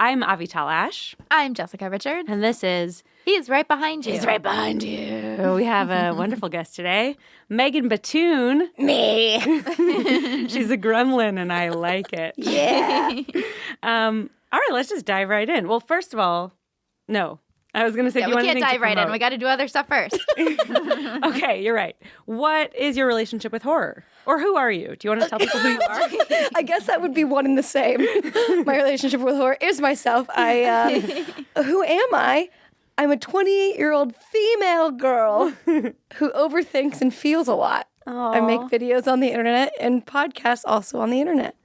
I'm Avital Ash. I'm Jessica Richards. And this is... He's right behind you. He's right behind you. We have a wonderful guest today, Megan Batoon. Me. She's a gremlin, and I like it. Yeah. All right, let's just dive right in. Well, first of all, no. I was going to say, do you want anything to we can't dive right in. We got to do other stuff first. Okay, you're right. What is your relationship with horror? Or who are you? Do you want to tell people who you are? I guess that would be one and the same. My relationship with horror is myself. Who am I? I'm a 28-year-old female girl who overthinks and feels a lot. Aww. I make videos on the internet and podcasts also on the internet.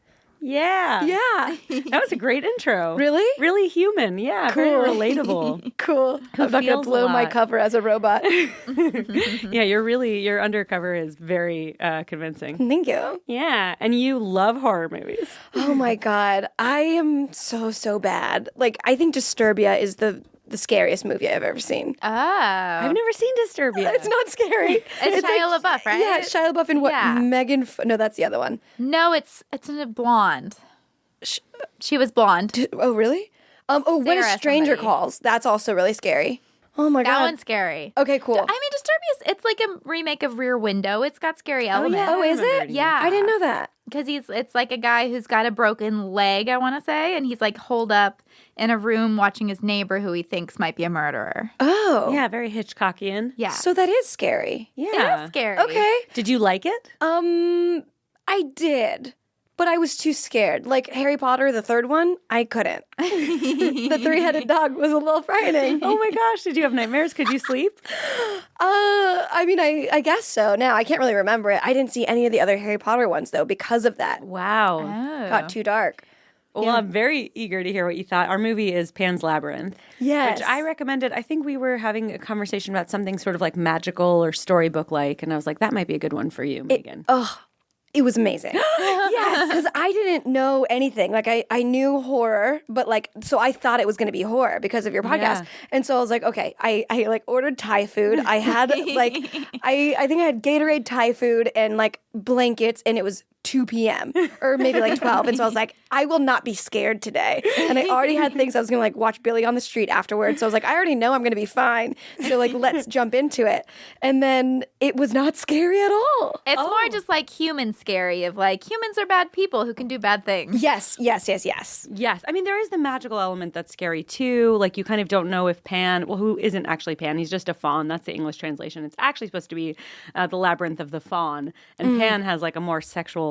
Yeah. Yeah. That was a great intro. Really? Really human. Yeah, Cool. very relatable. Cool. I'm not going feels to a blow my lot. cover as a robot. Yeah, your undercover is very convincing. Thank you. Yeah, and you love horror movies. Oh my God. I am so bad. Like, I think Disturbia is the scariest movie I've ever seen. Oh. I've never seen Disturbia. It's not scary. It's Shia LaBeouf, right? Yeah, Shia LaBeouf and what? Yeah. No, that's the other one. No, it's a blonde. She was blonde. Oh, really? When a Sarah Stranger somebody. Calls. That's also really scary. Oh my That God. one's scary. Okay, cool. I mean, Disturbia, it's like a remake of Rear Window. It's got scary elements. Oh, is it? Yeah. I didn't know that. Because it's like a guy who's got a broken leg, I want to say, and he's like holed up in a room watching his neighbor who he thinks might be a murderer. Oh. Yeah, very Hitchcockian. Yeah. So that is scary. Yeah. It is scary. Okay. Did you like it? I did. But I was too scared. Like Harry Potter, the third one, I couldn't. The three-headed dog was a little frightening. Oh my gosh, did you have nightmares? Could you sleep? I mean, I guess so. Now, I can't really remember it. I didn't see any of the other Harry Potter ones, though, because of that. Wow. Oh. Got too dark. Well, I'm very eager to hear what you thought. Our movie is Pan's Labyrinth. Yes. Which I recommended. I think we were having a conversation about something sort of like magical or storybook-like, and I was like, that might be a good one for you, Megan. It was amazing. Yes, because I didn't know anything. Like, I knew horror, but like, so I thought it was going to be horror because of your podcast. Yeah. And so I was like, okay, I like ordered Thai food. I had like, I think I had Gatorade Thai food and like blankets, and it was 2 p.m. or maybe like 12. And so I was like, I will not be scared today. And I already had things I was going to like watch Billy on the Street afterwards. So I was like, I already know I'm going to be fine. So like, let's jump into it. And then it was not scary at all. It's more just like human scary of like humans are bad people who can do bad things. Yes. Yes. I mean, there is the magical element that's scary, too. Like, you kind of don't know if Pan... Well, who isn't actually Pan? He's just a faun. That's the English translation. It's actually supposed to be the Labyrinth of the Faun. And Pan has, like, a more sexual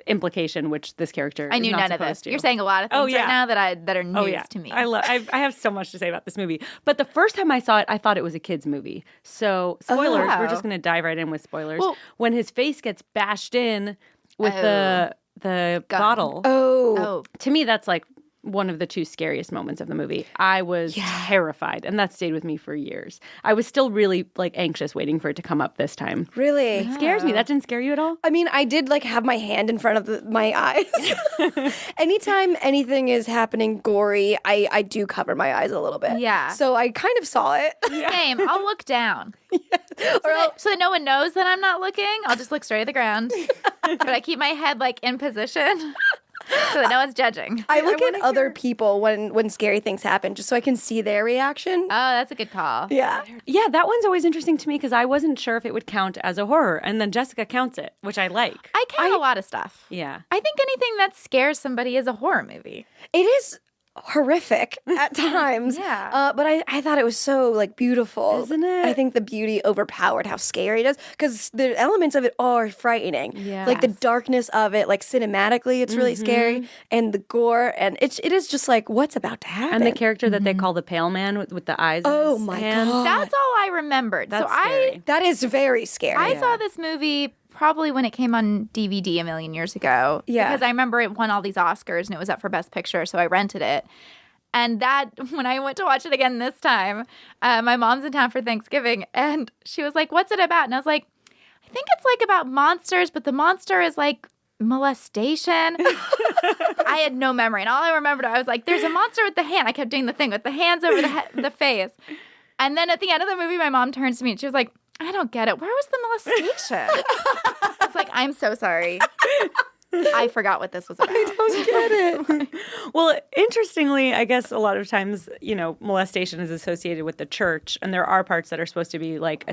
implication, which this character I knew is not none of supposed this. to. You're saying a lot of things right now that are news to me. I have so much to say about this movie. But the first time I saw it, I thought it was a kid's movie. So, spoilers. Oh. We're just going to dive right in with spoilers. Well- when his face gets bashed in with the Gun. bottle. Oh. To me, that's like one of the two scariest moments of the movie. I was terrified, and that stayed with me for years. I was still really like anxious waiting for it to come up this time. Really? It scares me. That didn't scare you at all? I mean, I did like have my hand in front of my eyes. Anytime anything is happening gory, I do cover my eyes a little bit. Yeah. So I kind of saw it. Same. I'll look down. So that no one knows that I'm not looking. I'll just look straight at the ground. But I keep my head like in position so that no one's judging. I look at other people when scary things happen just so I can see their reaction. Oh, that's a good call. Yeah. Yeah, that one's always interesting to me because I wasn't sure if it would count as a horror. And then Jessica counts it, which I like. I count a lot of stuff. Yeah. I think anything that scares somebody is a horror movie. It is horrific at times. Yeah. But I thought it was so like beautiful. Isn't it? I think the beauty overpowered how scary it is because the elements of it are frightening. Yes. Like the darkness of it, like cinematically, it's really scary, and the gore, and it is just like what's about to happen. And the character that they call the Pale Man with the eyes. in Oh his my hands. God. That's all I remembered. That's so scary. That is very scary. I saw this movie probably when it came on DVD a million years ago. Yeah. Because I remember it won all these Oscars and it was up for Best Picture, so I rented it. And that, when I went to watch it again this time, my mom's in town for Thanksgiving, and she was like, "What's it about?" And I was like, "I think it's like about monsters, but the monster is like molestation." I had no memory, and all I remembered, I was like, "There's a monster with the hand." I kept doing the thing with the hands over the face. And then at the end of the movie, my mom turns to me and she was like, "I don't get it. Where was the molestation?" I was like, "I'm so sorry." I forgot what this was about. I don't get it. Well, interestingly, I guess a lot of times, molestation is associated with the church, and there are parts that are supposed to be like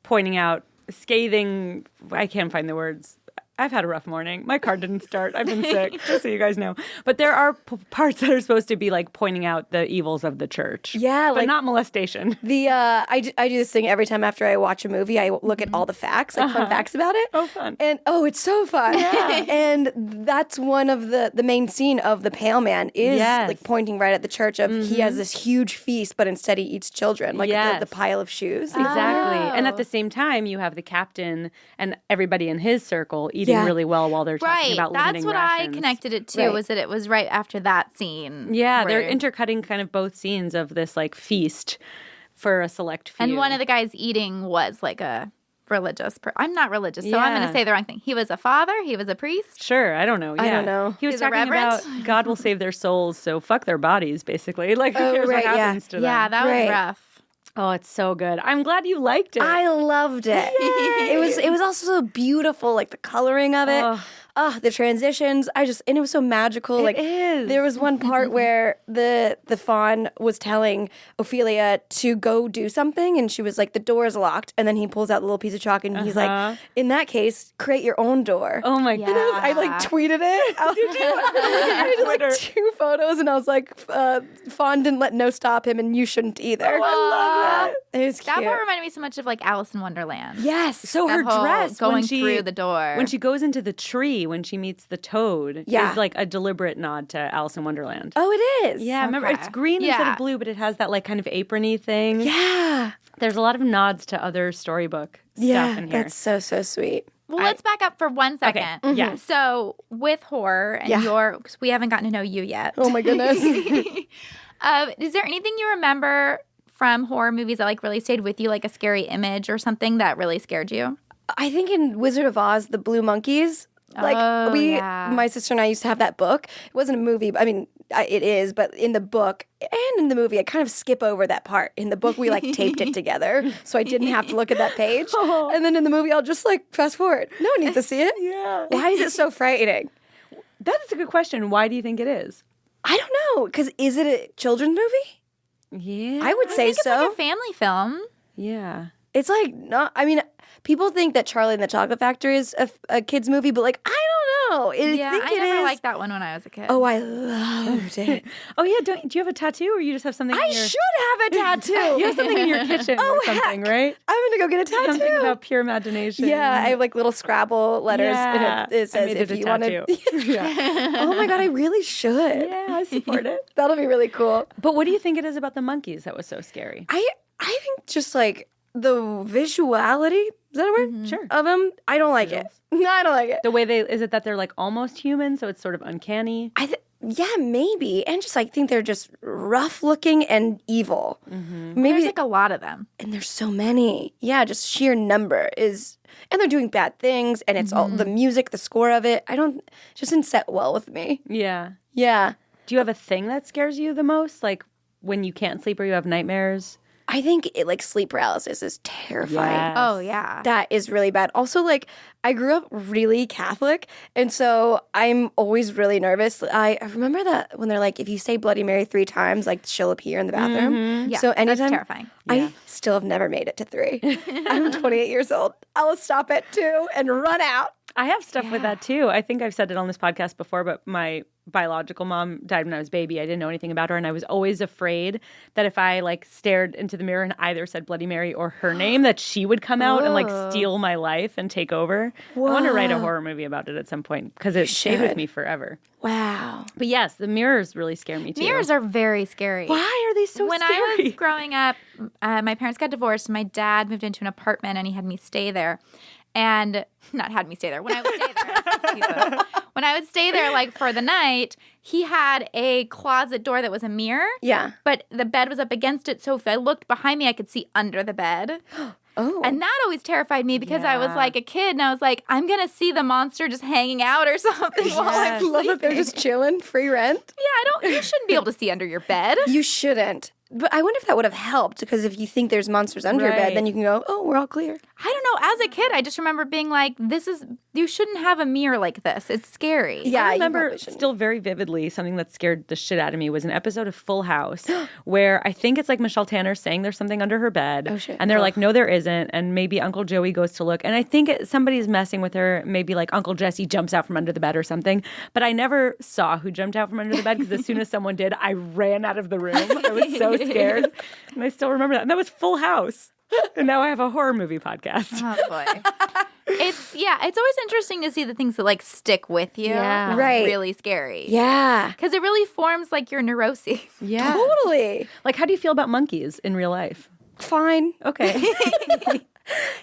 pointing out scathing. I can't find the words. I've had a rough morning. My car didn't start. I've been sick, just so you guys know. But there are parts that are supposed to be like pointing out the evils of the church. Yeah, but not molestation. I do this thing every time after I watch a movie. I look at all the facts, like fun facts about it. Oh, fun. And it's so fun. Yeah. And that's one of the main scene of the Pale Man is like pointing right at the church of he has this huge feast, but instead he eats children, like the pile of shoes. Exactly. And at the same time, you have the captain and everybody in his circle eating really well while they're talking about limiting That's what rations. I connected it to, was that it was right after that scene. Yeah, they're intercutting kind of both scenes of this like feast for a select few. And one of the guys eating was like a religious I'm not religious, so I'm going to say the wrong thing. He was a father? He was a priest? Sure, I don't know. Yeah. I don't know. He was He's a talking reverend? about God will save their souls, so fuck their bodies, basically. Like, who cares what happens to them? Yeah, that was rough. Oh, it's so good. I'm glad you liked it. I loved it. It was also so beautiful, like the coloring of it. The transitions. And it was so magical. It is. There was one part where the faun was telling Ophelia to go do something, and she was like, the door is locked. And then he pulls out the little piece of chalk, and he's like, in that case, create your own door. Oh my God. I like tweeted it. I did like 2 photos, and I was like, faun didn't let no stop him, and you shouldn't either. Oh, I love that. It was cute. That part reminded me so much of like Alice in Wonderland. Yes. So her That whole dress going when she, through the door. when she goes into the tree, when she meets the toad, is like a deliberate nod to Alice in Wonderland. Oh, it is. Yeah, remember it's green instead of blue, but it has that like kind of aprony thing. Yeah. There's a lot of nods to other storybook stuff in here. That's so sweet. Well, let's back up for 1 second. Okay. Mm-hmm. Yeah. So with horror and because we haven't gotten to know you yet. Oh my goodness. Is there anything you remember from horror movies that like really stayed with you, like a scary image or something that really scared you? I think in Wizard of Oz, the Blue Monkeys, like my sister and I used to have that book. It wasn't a movie, but I mean, it is, but in the book and in the movie, I kind of skip over that part. In the book, we like taped it together, so I didn't have to look at that page. And then in the movie, I'll just like fast forward. No one needs to see it. Yeah. Why is it so frightening? That's a good question. Why do you think it is? I don't know, because is it a children's movie? Yeah. I would say It's so. like a family film. Yeah. It's like not. I mean, people think that Charlie and the Chocolate Factory is a kid's movie, but like I don't know. I think I never is. liked that one when I was a kid. Oh, I loved it. Oh yeah. Do you have a tattoo, or you just have something? I in your, should have a tattoo. You have something in your kitchen or something, right? I'm gonna go get a tattoo. Something about pure imagination. Yeah, I have like little Scrabble letters, Yeah. and it says I made if it a you want to. tattoo. Oh my god, I really should. Yeah, I support it. That'll be really cool. But what do you think it is about the monkeys that was so scary? I think just like the visuality, is that a word? Sure. Of them, I don't like it. No, I don't like it. The way is it that they're like almost human, so it's sort of uncanny? Yeah, maybe. And just I think they're just rough looking and evil. Maybe Maybe there's like a lot of them. and there's so many. Yeah, just sheer number is and they're doing bad things and it's all the music, the score of it. Just didn't set well with me. Yeah. Yeah. Do you have a thing that scares you the most? Like when you can't sleep or you have nightmares? I think like sleep paralysis is terrifying. Yes. Oh, yeah. That is really bad. Also, like, I grew up really Catholic, and so I'm always really nervous. I remember that when they're like, if you say Bloody Mary 3 times, like, she'll appear in the bathroom. Yeah, So anytime, that's terrifying. I still have never made it to 3. I'm 28 years old. I will stop at 2 and run out. I have stuff with that too. I think I've said it on this podcast before, but my biological mom died when I was a baby. I didn't know anything about her, and I was always afraid that if I like stared into the mirror and either said Bloody Mary or her name, that she would come out and like steal my life and take over. I want to write a horror movie about it at some point because it stayed with me forever. Wow. But yes, the mirrors really scare me too. Mirrors are very scary. Why are they so When scary? I was growing up, my parents got divorced. My dad moved into an apartment, and he had me stay there. And not had me stay there. When I would stay there, Jesus. When I would stay there, like for the night, he had a closet door that was a mirror. Yeah. But the bed was up against it, so if I looked behind me, I could see under the bed. Oh. And that always terrified me because I was like a kid, and I was like, I'm gonna see the monster just hanging out or something while I I'm love that they're sleeping. just chilling, free rent. Yeah, you shouldn't be able to see under your bed. You shouldn't. But I wonder if that would have helped, because if you think there's monsters under your bed, Right. then you can go, oh, we're all clear. I don't know. As a kid, I just remember being like, you shouldn't have a mirror like this. It's scary. Yeah, I you remember probably shouldn't. still very vividly something that scared the shit out of me was an episode of Full House where I think it's like Michelle Tanner saying there's something under her bed. Oh, shit. And they're like, no, there isn't. And maybe Uncle Joey goes to look. And I think somebody's messing with her. Maybe like Uncle Jesse jumps out from under the bed or something. But I never saw who jumped out from under the bed because as soon as someone did, I ran out of the room. I was so scared. And I still remember that. And that was Full House. And now I have a horror movie podcast. Oh, boy. It's always interesting to see the things that like stick with you. Yeah. That's Right. really scary. Yeah. Because it really forms like your neuroses. Yeah. Totally. Like, how do you feel about monkeys in real life? Fine. Okay.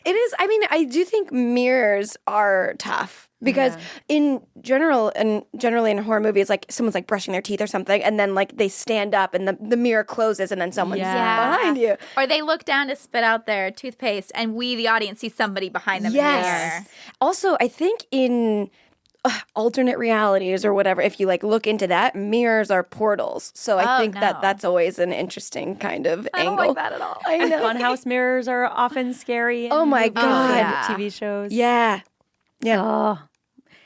It is. I mean, I do think mirrors are tough because generally in horror movies, like someone's like brushing their teeth or something, and then like they stand up and the mirror closes, and then someone's Yeah. behind you. Or they look down to spit out their toothpaste, and we, the audience, see somebody behind them in the mirror. Yes. Also, I think in alternate realities or whatever, if you like look into that, mirrors are portals. So I think no. that's always an interesting kind of I don't angle. like that at all. I know. Funhouse mirrors are often scary. Oh my movies God. and Yeah. TV shows. Yeah. Yeah. Oh.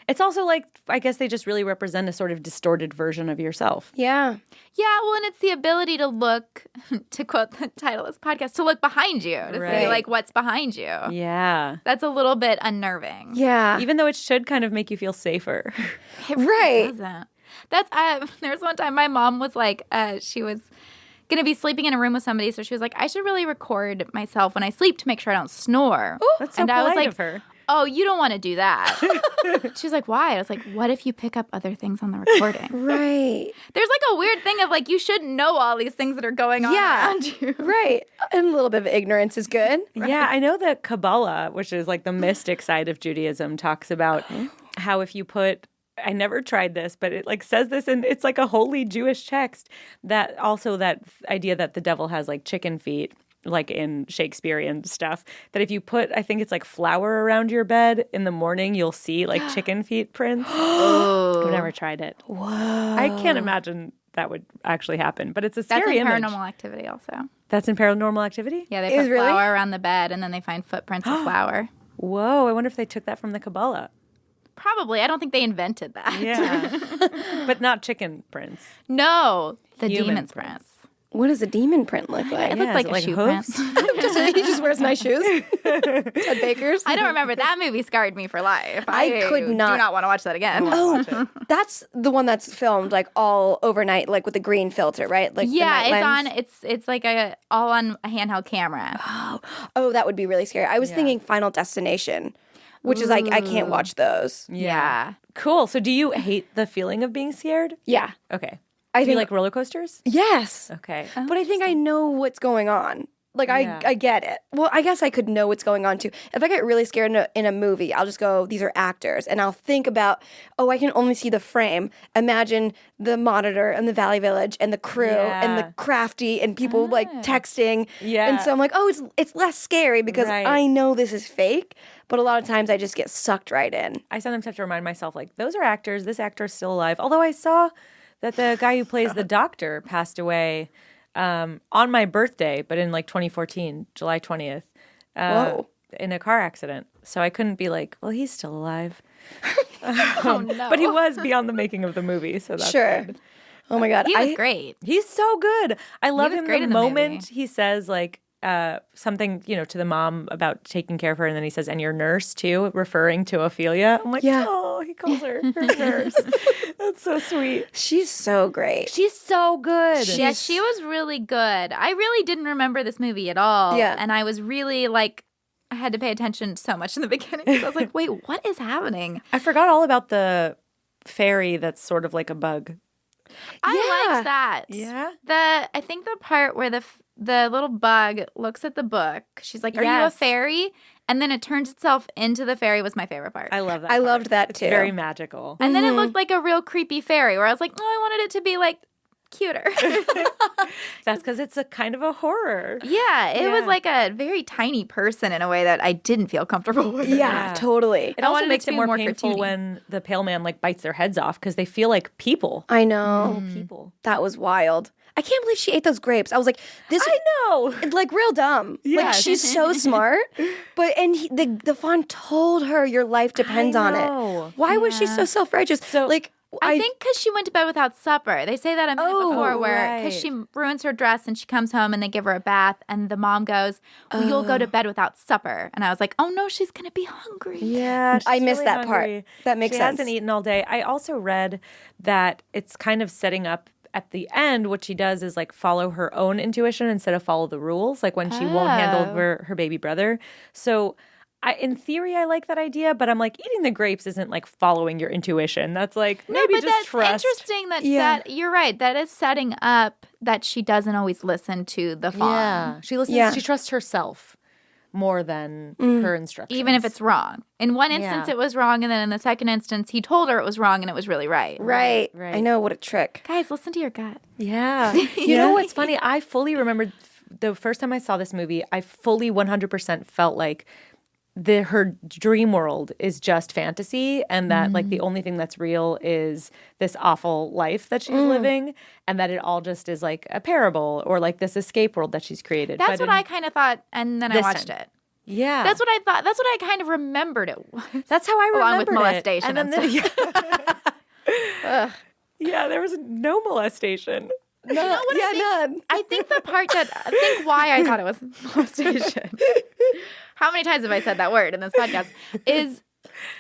It's also like, I guess they just really represent a sort of distorted version of yourself. Yeah. Yeah, well, and it's the ability to look, to quote the title of this podcast, to look behind you, to see Right. like what's behind you. Yeah. That's a little bit unnerving. Yeah. Even though it should kind of make you feel safer. It really Right. doesn't. That's there was one time my mom was like, she was gonna be sleeping in a room with somebody, so she was like, I should really record myself when I sleep to make sure I don't snore. That's so and I was polite like, of her. oh, you don't want to do that. She was like, why? I was like, what if you pick up other things on the recording? Right. There's like a weird thing of like, you shouldn't know all these things that are going on Yeah. around you. Right. And a little bit of ignorance is good. Yeah, I know that Kabbalah, which is like the mystic side of Judaism, talks about how if you put, I never tried this, but it like says this, and it's like a holy Jewish text, that also that idea that the devil has like chicken feet, like in Shakespearean stuff, that if you put, I think it's like flour around your bed in the morning, you'll see like chicken feet prints. I've never tried it. Whoa. I can't imagine that would actually happen, but it's a That's scary in image. Paranormal Activity also. That's in Paranormal Activity? Yeah, they Is put really? flour around the bed and then they find footprints of flour. Whoa, I wonder if they took that from the Kabbalah. Probably. I don't think they invented that. Yeah. But not chicken prints. No, the Human demon's prints. prints. What does a demon print look like? It Yeah, looked like is a it shoe hooves? print. He just wears nice shoes. Ted Baker's. I don't remember. That movie scarred me for life. I could not- do not want to watch that again. Oh, that's the one that's filmed like all overnight, like with a green filter, right? Like the Yeah, night it's lens. on. It's like all on a handheld camera. Oh, that would be really scary. I was thinking Final Destination, which is like I can't watch those. Yeah. Cool. So do you hate the feeling of being scared? Yeah, Okay. I Do you think like roller coasters? yes, Okay. but I think I know what's going on. Like Yeah. I get it. Well, I guess I could know what's going on too. If I get really scared in a movie, I'll just go, these are actors, and I'll think about, oh, I can only see the frame. Imagine the monitor and the Valley Village and the crew and Yeah. the crafty and people like texting. Yeah. And so I'm like, oh, it's less scary because Right. I know this is fake. But a lot of times I just get sucked right in. I sometimes have to remind myself, like, those are actors. This actor is still alive. Although I saw that the guy who plays the doctor passed away on my birthday, but in like 2014, July 20th, Whoa. in a car accident. So I couldn't be like, well, he's still alive. Oh no. But he was beyond the making of the movie. So that's Sure. good. Oh my God. He was great. He's so good. I love was him great the in the moment movie. he says like something, to the mom about taking care of her, and then he says, and your nurse too, referring to Ophelia. I'm like, Yeah. oh, he calls her nurse. That's so sweet. She's so great. She's so good. Yeah, she was really good. I really didn't remember this movie at all. Yeah. And I was really like, I had to pay attention so much in the beginning. 'Cause I was like, wait, what is happening? I forgot all about the fairy that's sort of like a bug. I Yeah. liked that. Yeah? I think the part where the little bug looks at the book, she's like, are you a Yes. fairy? And then it turns itself into the fairy was my favorite part. I love that. I part. loved that It's too. very magical. And then it looked like a real creepy fairy where I was like, oh, I wanted it to be like cuter. That's because it's a kind of a horror. Yeah, it was Yeah. like a very tiny person in a way that I didn't feel comfortable with. Yeah, totally. It I also wanted it makes to it be more more painful cartoony. when the pale man like bites their heads off because they feel like people. I know. People. That was wild. I can't believe she ate those grapes. I was like, this I know. like real dumb. Like Yes. she's so smart. But the fawn told her your life depends on know. it. Why was she so self-righteous? So like I think because she went to bed without supper. They say that a minute before, Oh, where because right. she ruins her dress and she comes home and they give her a bath, and the mom goes, well, "You'll go to bed without supper." And I was like, "Oh no, she's gonna be hungry." Yeah, I she's missed really that part. hungry. That makes she sense. hasn't eaten all day. I also read that it's kind of setting up at the end. What she does is like follow her own intuition instead of follow the rules. Like when she won't hand Oh. over her baby brother. So. In theory, I like that idea, but I'm like, eating the grapes isn't like following your intuition. That's like, maybe but just that's trust. interesting that, Yeah. that you're right. That is setting up that she doesn't always listen to the fawn. Yeah. She listens, Yeah. she trusts herself more than her instructions. Even if it's wrong. In one instance, Yeah. it was wrong. And then in the second instance, he told her it was wrong and it was really right. Right. Right. I know, what a trick. Guys, listen to your gut. Yeah. You know what's funny? I fully remembered the first time I saw this movie, I fully 100% felt like her dream world is just fantasy, and that like the only thing that's real is this awful life that she's living, and that it all just is like a parable or like this escape world that she's created. That's But what I kind of thought. And then I This watched time. it. Yeah. That's what I thought. That's what I kind of remembered it was. That's how I Along remembered with molestation it. And then yeah, there was no molestation. No, none. I think the part that I think why I thought it was molestation. How many times have I said that word in this podcast? Is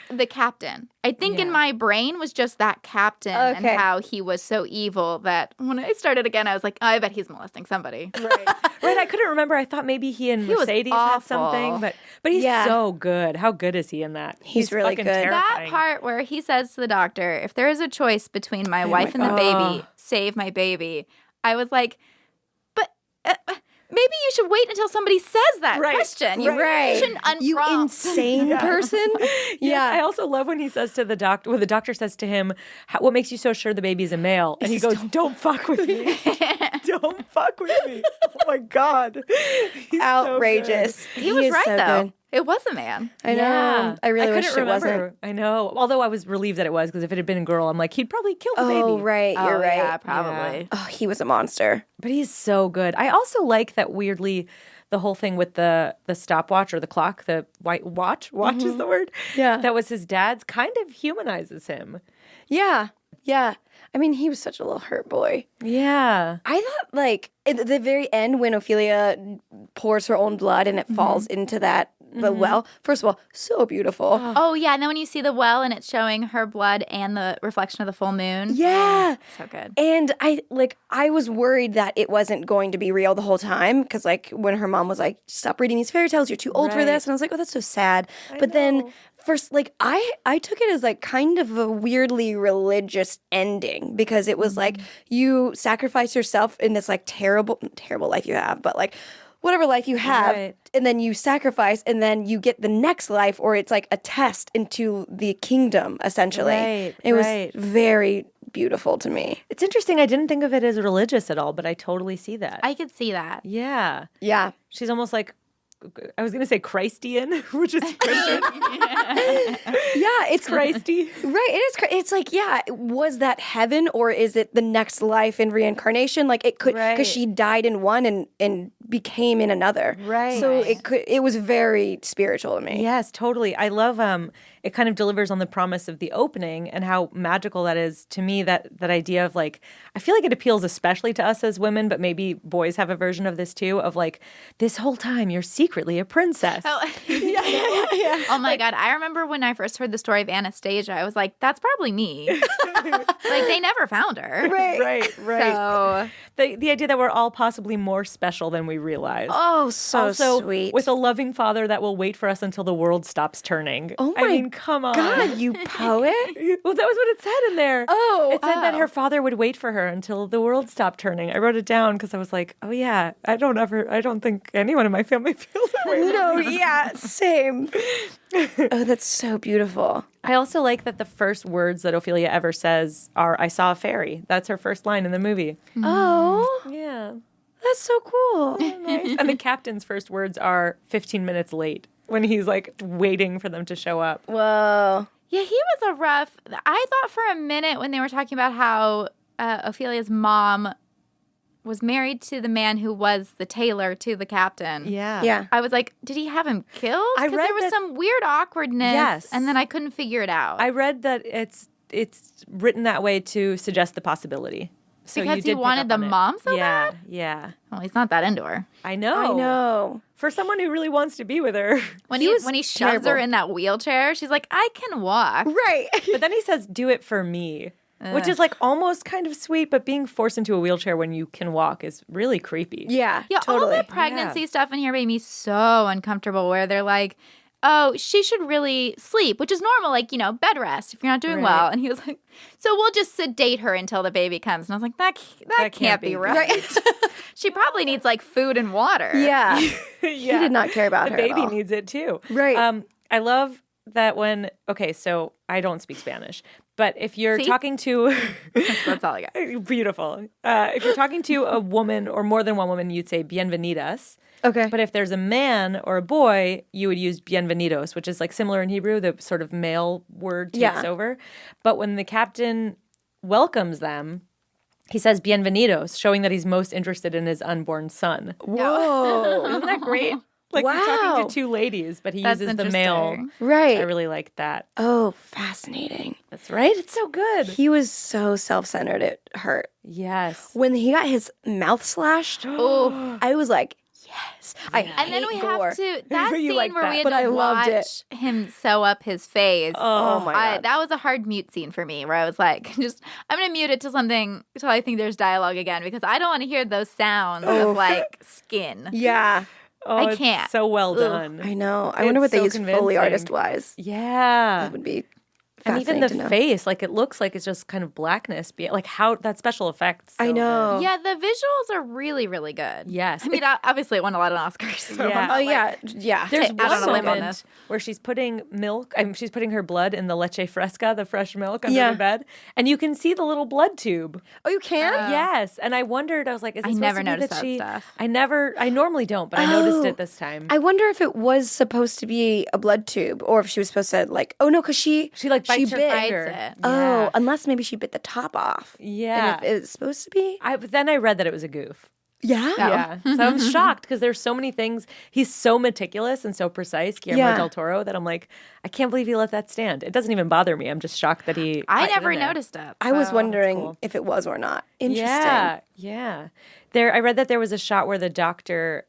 the captain. I think in Yeah. my brain was just that captain and Okay. how he was so evil that when I started again, I was like, oh, I bet he's molesting somebody. Right. Right. I couldn't remember. I thought maybe he and He was Mercedes had something, awful. but he's Yeah. so good. How good is he in that? He's really fucking good. That terrifying. part where he says to the doctor, if there is a choice between my wife and the baby, save my baby. I was like, but maybe you should wait until somebody says that Right, question. You right. shouldn't unprompt. You insane person. Yes, I also love when he says to the doctor, when the doctor says to him, "What makes you so sure the baby is a male?" And he goes, "Don't fuck with me. Don't fuck with me." Oh my God. He's so Outrageous. He was is right, so though. good. It was a man. I know. Yeah. I really wish couldn't it wasn't. remember. I know. Although I was relieved that it was, because if it had been a girl, I'm like, he'd probably kill the baby. Oh, right. You're right. Yeah, probably. Oh, he was a monster. But he's so good. I also like that weirdly the whole thing with the stopwatch or the clock, the white watch is the word. Yeah. That was his dad's, kind of humanizes him. Yeah. Yeah. I mean, he was such a little hurt boy. Yeah. I thought, like, at the very end when Ophelia pours her own blood and it falls into the well, first of all, so beautiful. Oh, yeah. And then when you see the well and it's showing her blood and the reflection of the full moon. Yeah. So good. And I was worried that it wasn't going to be real the whole time because, like, when her mom was like, "Stop reading these fairy tales, you're too old for Right. this," and I was like, "Oh, that's so sad." But then, first, like, I took it as like kind of a weirdly religious ending because it was like you sacrifice yourself in this like terrible life you have, but like whatever life you have, Right. and then you sacrifice, and then you get the next life, or it's like a test into the kingdom essentially. Right, It was right. very beautiful to me. It's interesting. I didn't think of it as religious at all, but I totally see that. I could see that. Yeah. Yeah. She's almost like, I was going to say Christian, which is Christian. Yeah, it's Christy. right. It is. It's like, yeah, was that heaven or is it the next life in reincarnation? Like it could, because Right. she died in one and became in another. Right. So it was very spiritual to me. Yes, totally. I love it kind of delivers on the promise of the opening and how magical that is to me, that idea of like, I feel like it appeals especially to us as women, but maybe boys have a version of this too, of like, this whole time you're secretly a princess. Oh, Yeah. oh my God. I remember when I first heard the story of Anastasia, I was like, that's probably me. Like, they never found her. Right. Right. So, The idea that we're all possibly more special than we we realize. Oh, so also, sweet. with a loving father that will wait for us until the world stops turning. Oh I my mean, come on. God, you poet. Well, that was what it said in there. Oh. It said that her father would wait for her until the world stopped turning. I wrote it down because I was like, oh yeah, I don't think anyone in my family feels that way. No, yeah, same. Oh, that's so beautiful. I also like that the first words that Ophelia ever says are, I saw a fairy. That's her first line in the movie. Oh, Yeah. that's so cool. Nice. And the captain's first words are 15 minutes late when he's like waiting for them to show up. Whoa. Yeah, he was a rough. I thought for a minute when they were talking about how Ophelia's mom was married to the man who was the tailor to the captain. Yeah. Yeah. I was like, did he have him killed? I Because read there was that- some weird awkwardness. Yes. And then I couldn't figure it out. I read that it's written that way to suggest the possibility. So Because you he did pick wanted up the on it. mom so yeah, bad? Yeah. Well, he's not that into her. I know. I know. For someone who really wants to be with her. When He he was shoves her terrible. in that wheelchair, she's like, I can walk. Right. But then he says, do it for me. Which is like almost kind of sweet, but being forced into a wheelchair when you can walk is really creepy. Yeah, Yeah, totally. all the pregnancy stuff in here made me so uncomfortable where they're like, oh, she should really sleep, which is normal, like, you know, bed rest if you're not doing Right. well. And he was like, so we'll just sedate her until the baby comes. And I was like, that can't be right. She probably needs like food and water. Yeah. Yeah. He did not care about The her baby at all. needs it too. Right. I love that when, okay, so I don't speak Spanish, but if you're See? talking to, That's all I got. beautiful. If you're talking to a woman or more than one woman, you'd say bienvenidas. Okay. But if there's a man or a boy, you would use bienvenidos, which is like similar in Hebrew. The sort of male word takes Yeah. over. But when the captain welcomes them, he says bienvenidos, showing that he's most interested in his unborn son. Whoa. Isn't that great? Like he's Wow. talking to two ladies, but he That's uses the male. interesting. Right. I really like that. Oh, fascinating. That's right. It's so good. He was so self-centered it hurt. Yes. When he got his mouth slashed, Oh. I was like, yes. I And then hate we gore. have to, that You scene like where that. we had But I to loved watch him sew up his face. Oh, my God. That was a hard mute scene for me where I was like, I'm going to mute it to something till I think there's dialogue again because I don't want to hear those sounds Oh. of like skin. Yeah, Oh, I it's can't. so well Ugh. done. I know. I wonder what It's they so use Foley convincing. artist-wise. Yeah. That would be And fascinating even to the know. face, like it looks like it's just kind of blackness. Like how that special effects. I know. Yeah, the visuals are really, really good. Yes. I mean, obviously it won a lot of Oscars. So Yeah. I'm not Oh, like- yeah. Yeah. There's out on one a limb on moment this. where she's putting milk, she's putting her blood in the leche fresca, the fresh milk under Yeah. the bed, and you can see the little blood tube. Oh, you can? Yes, and I wondered, I was like, is it I supposed never to be noticed that that she? stuff. I normally don't, but I noticed Oh. it this time. I wonder if it was supposed to be a blood tube or if she was supposed to, like, oh, no, because she She bites her bit. finger. Bites it. Oh, Yeah. unless maybe she bit the top off. Yeah. And if it's supposed to be? But then I read that it was a goof. Yeah. No. Yeah. So I'm shocked because there's so many things. He's so meticulous and so precise, Guillermo Yeah. del Toro, that I'm like, I can't believe he let that stand. It doesn't even bother me. I'm just shocked that he. I put it never in there. noticed it. I was so- wondering cool. if it was or not. Interesting. Yeah, yeah. I read that there was a shot where the doctor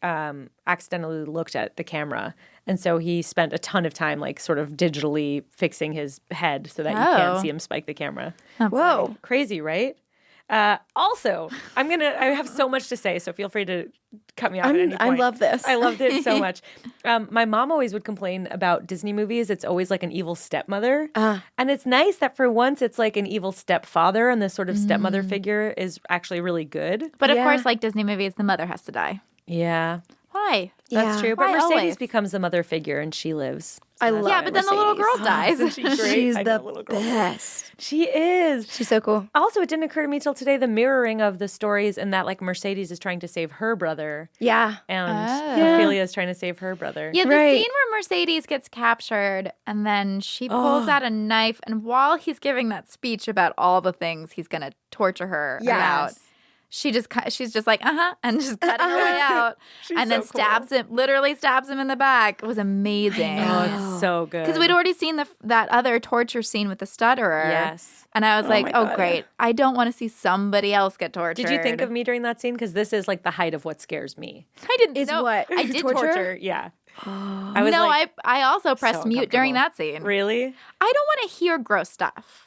accidentally looked at the camera, and so he spent a ton of time, like, sort of digitally fixing his head so that you can't Oh. see him spike the camera. Whoa. Crazy, right? Also, I have so much to say, so feel free to cut me off at any point. I love this. I loved it so much. My mom always would complain about Disney movies. It's always like an evil stepmother. And it's nice that for once it's like an evil stepfather, and this sort of stepmother figure is actually really good. But of Yeah. course, like Disney movies, the mother has to die. Yeah, Why? that's Yeah. true. But Why Mercedes always? becomes the mother figure, and she lives. I love Yeah, but then the little girl Mercedes. dies. She's I know, the little girl. best. She is. She's so cool. Also, it didn't occur to me till today the mirroring of the stories and that like Mercedes is trying to save her brother Yeah. and Oh. Ophelia is trying to save her brother. Yeah, the Right. scene where Mercedes gets captured and then she pulls out a knife, and while he's giving that speech about all the things he's going to torture her about, she's just like, and just cutting her way out, and then so cool. stabs him, literally stabs him in the back. It was amazing. Oh, it's so good. Because we'd already seen that other torture scene with the stutterer. Yes. And I was like, my oh, God. great. I don't want to see somebody else get tortured. Did you think of me during that scene? Because this is like the height of what scares me. I didn't Is know. what? I did Torture? Yeah. I was No, like, I also pressed so mute during uncomfortable. that scene. Really? I don't want to hear gross stuff.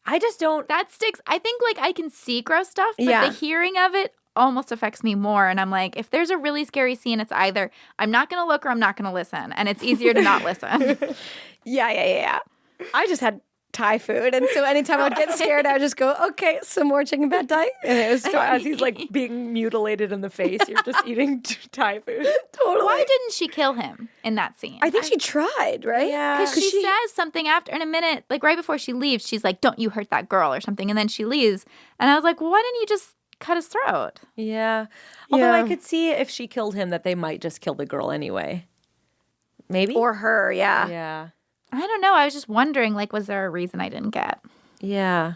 I just don't. That sticks. I think like I can see gross stuff, but Yeah. the hearing of it almost affects me more. And I'm like, if there's a really scary scene, it's either I'm not going to look or I'm not going to listen. And it's easier to not listen. Yeah. I just had Thai food, and so anytime I'd get scared, I would just go, okay, some more chicken pad Thai. And it was So as he's like being mutilated in the face, you're just eating Thai food. totally. Why didn't she kill him in that scene? I think she tried, right? Yeah. Because she says something after, in a minute, like right before she leaves, she's like, don't you hurt that girl or something. And then she leaves. And I was like, well, why didn't you just cut his throat? Yeah. Although I Yeah. could see if she killed him that they might just kill the girl anyway. Maybe? Or her, yeah. Yeah. I don't know. I was just wondering, like, was there a reason I didn't get? Yeah.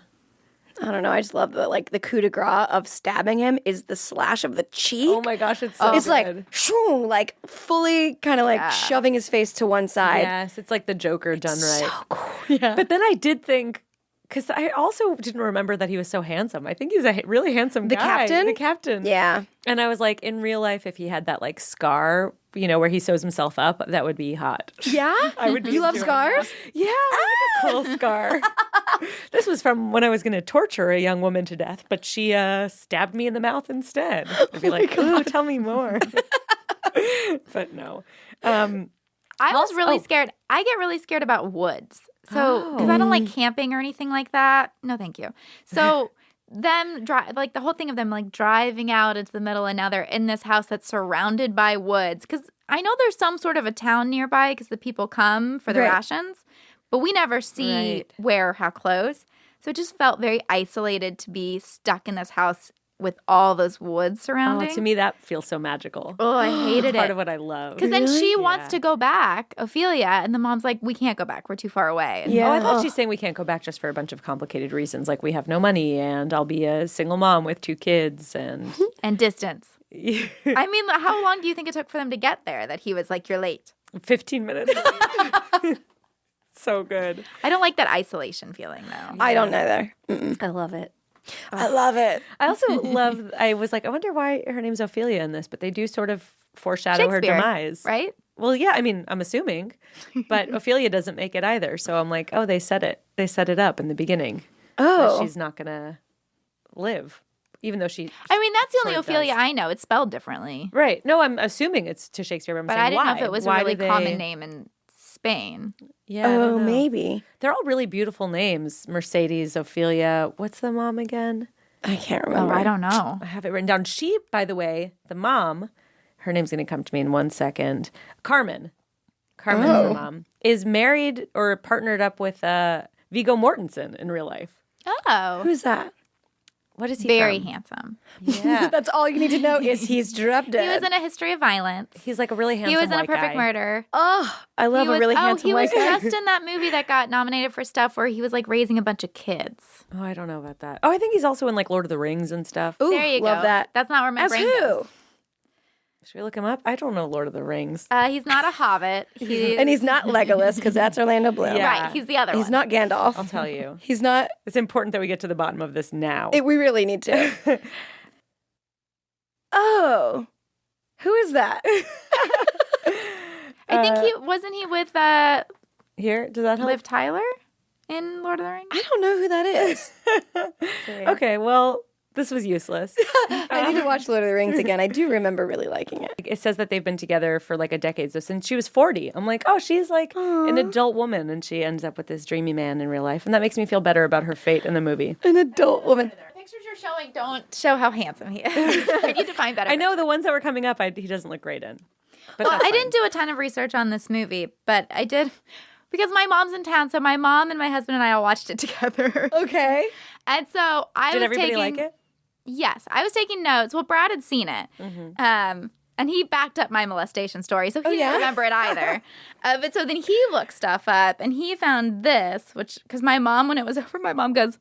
I don't know. I just love the coup de grace of stabbing him is the slash of the cheek. Oh my gosh, it's so It's good. like, shoo, like fully kind of like shoving his face to one side. Yes, it's like the Joker done right. So cool. Yeah. But then I did think, because I also didn't remember that he was so handsome. I think he was a really handsome The guy. captain? The captain. Yeah. And I was like, in real life, if he had that like scar, you know, where he sews himself up, that would be hot. Yeah? I would be You love doing scars? that. Yeah, I like a cool scar. This was from when I was going to torture a young woman to death, but she stabbed me in the mouth instead. I'd be like, ooh, tell me more. But no. I was really scared. I get really scared about woods. So, because I don't like camping or anything like that. No, thank you. So, like the whole thing of them like driving out into the middle and now they're in this house that's surrounded by woods. Because I know there's some sort of a town nearby because the people come for the rations, but we never see where or how close. So, it just felt very isolated to be stuck in this house with all those woods surrounding. Oh, to me, that feels so magical. Oh, I hated Part it. of what I love. Because then she wants to go back, Ophelia, and the mom's like, we can't go back. We're too far away. And Oh, I thought she's saying we can't go back just for a bunch of complicated reasons. Like we have no money and I'll be a single mom with 2 kids and... and distance. I mean, how long do you think it took for them to get there that he was like, you're late? 15 minutes. So good. I don't like that isolation feeling, though. I don't either. I love it. I love it. I also love, I was like, I wonder why her name's Ophelia in this, but they do sort of foreshadow her Shakespeare, demise. right? Well, yeah, I mean, I'm assuming, but Ophelia doesn't make it either. So I'm like, oh, they set it up in the beginning. Oh. That she's not going to live, even though she. I mean, that's the only sort of Ophelia does. I know. It's spelled differently. Right. No, I'm assuming it's to Shakespeare, but I'm But saying I didn't why? know if it was Why a really do they- common name in Spain. Yeah. I don't know. Maybe. They're all really beautiful names. Mercedes, Ophelia. What's the mom again? I can't Oh, remember. I don't know. I have it written down. She, by the way, the mom, her name's going to come to me in 1 second. Carmen's the mom, is married or partnered up with Viggo Mortensen in real life. Oh. Who's that? What is he Very from? handsome. Yeah. That's all you need to know is he's drop dead. He was in A History of Violence. He's like a really handsome He was in A white Perfect guy. Murder. Oh, I love a really handsome he was white guy. just in that movie that got nominated for stuff where he was like raising a bunch of kids. Oh, I don't know about that. Oh, I think he's also in like Lord of the Rings and stuff. Ooh, There you love go. that. That's not where my As brain who? goes. Should we look him up? I don't know Lord of the Rings. He's not a hobbit. And he's not Legolas because that's Orlando Bloom. Yeah. Right, he's the other He's one. not Gandalf. I'll tell you. He's not. It's important that we get to the bottom of this now. We really need to. Oh, who is that? I think wasn't he with Here, does that help? Liv Tyler in Lord of the Rings? I don't know who that is. Okay, well, this was useless. I need to watch Lord of the Rings again. I do remember really liking it. It says that they've been together for like a decade. So since she was 40, I'm like, oh, she's like an adult woman, and she ends up with this dreamy man in real life, and that makes me feel better about her fate in the movie. An adult woman. The pictures you're showing don't show how handsome he is. I need to find better. I know the ones that were coming up, he doesn't look great in. But Well, that's I fine. didn't do a ton of research on this movie, but I did because my mom's in town. So my mom and my husband and I all watched it together. Okay. And so I Did was everybody taking, like it? Yes, I was taking notes. Well, Brad had seen it, and he backed up my molestation story, so he didn't remember it either. But so then he looked stuff up, and he found this, which because my mom, when it was over, my mom goes,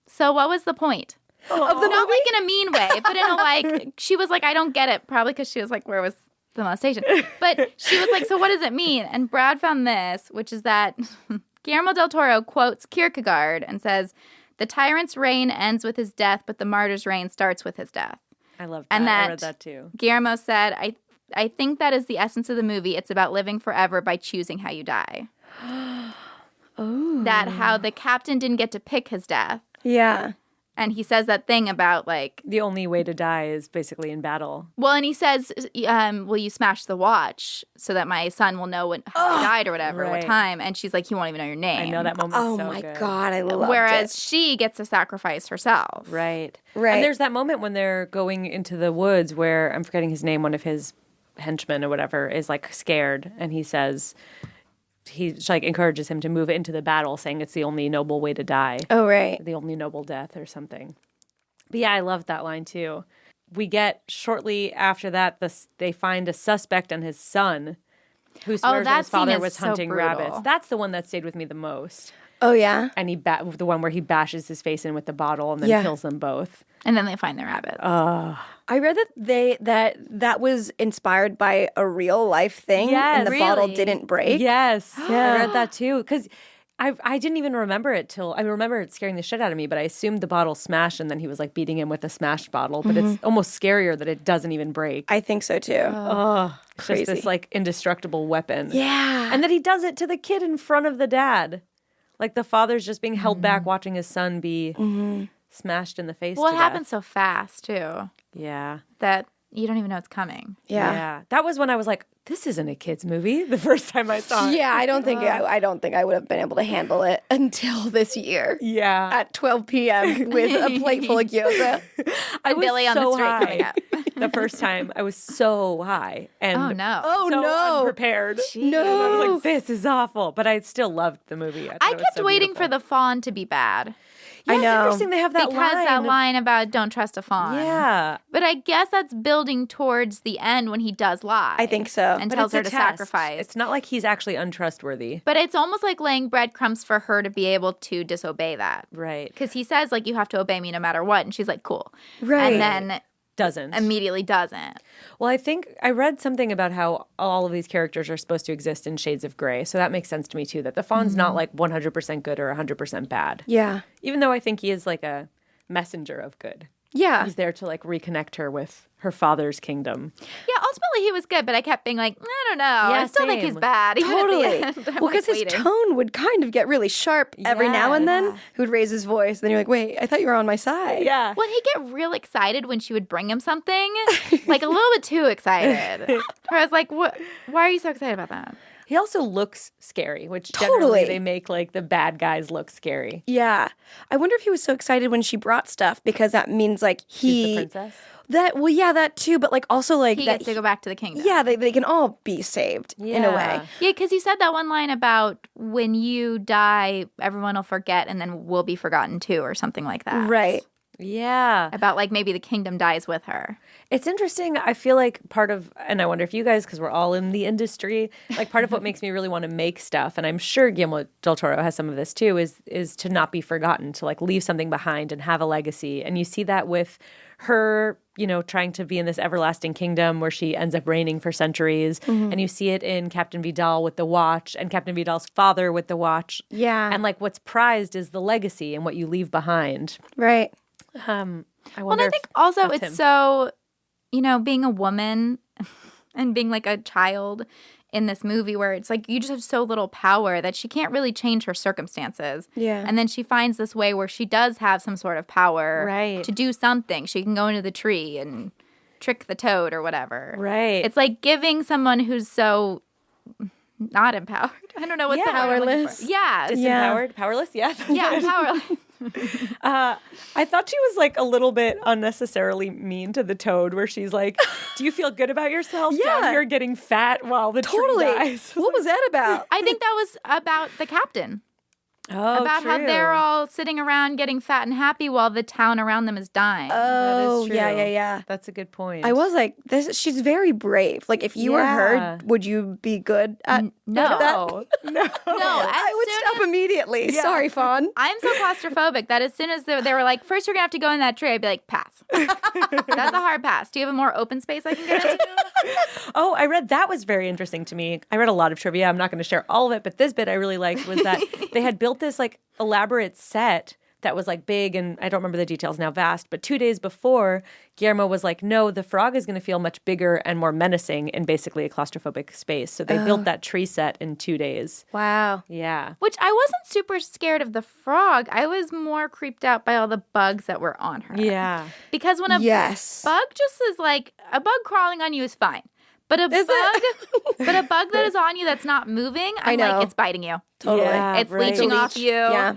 "So what was the point?" Of the Not movie? like in a mean way, but in a like, she was like, "I don't get it," probably because she was like, "Where was the molestation?" But she was like, "So what does it mean?" And Brad found this, which is that Guillermo del Toro quotes Kierkegaard and says, "The tyrant's reign ends with his death, but the martyr's reign starts with his death." I love that. And I that read that too. Guillermo said, I think that is the essence of the movie. It's about living forever by choosing how you die. Oh. That how the captain didn't get to pick his death. Yeah. And he says that thing about like, The only way to die is basically in battle. well, and he says, will you smash the watch so that my son will know how he died or whatever, what Right. time? And she's like, he won't even know your name. I know that moment. Oh so my good. God, I loved Whereas it. she gets to sacrifice herself. Right. Right. And there's that moment when they're going into the woods where I'm forgetting his name, one of his henchmen or whatever is like scared, and he says he like encourages him to move into the battle, saying it's the only noble way to die. Oh, right. The only noble death or something. But yeah, I love that line too. We get shortly after that, they find a suspect and his son who swears that that his father scene is was so hunting brutal. rabbits. That's the one that stayed with me the most. Oh, yeah. And the one where he bashes his face in with the bottle and then Yeah. kills them both. And then they find the rabbits. I read that was inspired by a real life thing, Yes. and the bottle Really? didn't break. Yes, I read that too because I didn't even remember it till I remember it scaring the shit out of me. But I assumed the bottle smashed and then he was like beating him with a smashed bottle. But it's almost scarier that it doesn't even break. I think so too. It's just crazy. this like indestructible weapon. Yeah. And then he does it to the kid in front of the dad. Like the father's just being held back watching his son be smashed in the face. Well, to it death. happens so fast, too, Yeah. that you don't even know it's coming. Yeah. That was when I was like, this isn't a kid's movie the first time I saw it. Yeah, I don't think I would have been able to handle it until this year Yeah. at 12 p.m. with a plate full of gyoza. I was Billy on the so street high. coming up. The first time I was so high and Oh, no. Oh, so no. unprepared. No. I was like, this is awful. But I still loved the movie. I kept waiting for the fawn to be bad. Yeah, I it's know. interesting they have that Because line. that line about don't trust a fawn. Yeah. But I guess that's building towards the end when he does lie. I think so. And But tells it's a her to test. sacrifice. It's not like he's actually untrustworthy. But it's almost like laying breadcrumbs for her to be able to disobey that. Right. Because he says, like, you have to obey me no matter what. And she's like, cool. Right. And then Doesn't. immediately doesn't. Well, I think I read something about how all of these characters are supposed to exist in shades of gray. So that makes sense to me, too, that the fawn's not like 100% good or 100% bad. Yeah. Even though I think he is like a messenger of good. Yeah. He's there to like reconnect her with her father's kingdom. Yeah, ultimately he was good, but I kept being like, I don't know. Yeah, I still think he's same. bad. Even at the Totally. end. I'm, Well, like, because his waiting. tone would kind of get really sharp every now and then. Yes. He would raise his voice. Then you're like, wait, I thought you were on my side. Yeah. Well, he'd get real excited when she would bring him something, like a little bit too excited. Where I was like, "What? Why are you so excited about that?" He also looks scary, which Totally. generally they make like the bad guys look scary. Yeah. I wonder if he was so excited when she brought stuff because that means like She's the princess. that too, but like also like He that gets to go back to the kingdom. yeah, they can all be saved in a way. Yeah, because he said that one line about when you die, everyone will forget, and then we'll be forgotten too, or something like that. Right. Yeah. About like maybe the kingdom dies with her. It's interesting. I feel like part of, and I wonder if you guys, because we're all in the industry, like part of what makes me really want to make stuff, and I'm sure Guillermo del Toro has some of this too, is to not be forgotten, to like leave something behind and have a legacy. And you see that with her, you know, trying to be in this everlasting kingdom where she ends up reigning for centuries. And you see it in Captain Vidal with the watch and Captain Vidal's father with the watch. Yeah. And like what's prized is the legacy and what you leave behind. Right. I Well, wonder and I think also that's it's him. so, you know, being a woman and being like a child in this movie where it's like you just have so little power that she can't really change her circumstances. Yeah. And then she finds this way where she does have some sort of power Right. to do something. She can go into the tree and trick the toad or whatever. Right. It's like giving someone who's so not empowered. I don't know what's the word I'm looking Powerless. for. Yeah. Disempowered? Powerless? Yeah. Yeah, powerless. I thought she was like a little bit unnecessarily mean to the toad, where she's like, "Do you feel good about yourself? Yeah. Down here getting fat while the Totally. tree dies." What was that about? I think that was about the captain. Oh, About how they're all sitting around getting fat and happy while the town around them is dying. Oh, yeah. That's a good point. I was like, she's very brave. Like, if you were her, Yeah. would you be good at No. that? no. I would stop immediately. Yeah. Sorry, Fawn. I'm so claustrophobic that as soon as they were like, first you're going to have to go in that tree, I'd be like, pass. That's a hard pass. Do you have a more open space I can get into? Oh, I read that was very interesting to me. I read a lot of trivia. I'm not going to share all of it, but this bit I really liked was that they had built this like elaborate set that was like big, and I don't remember the details now, vast. But 2 days before, Guillermo was like, no, the frog is going to feel much bigger and more menacing in basically a claustrophobic space. So they built that tree set in 2 days. Wow. Yeah. Which I wasn't super scared of the frog. I was more creeped out by all the bugs that were on her. Yeah. Because when a Yes. bug just is like, a bug crawling on you is fine. But a bug that is on you that's not moving, I'm know. like, it's biting you. Totally. Yeah, It's right. leeching off you. Yeah.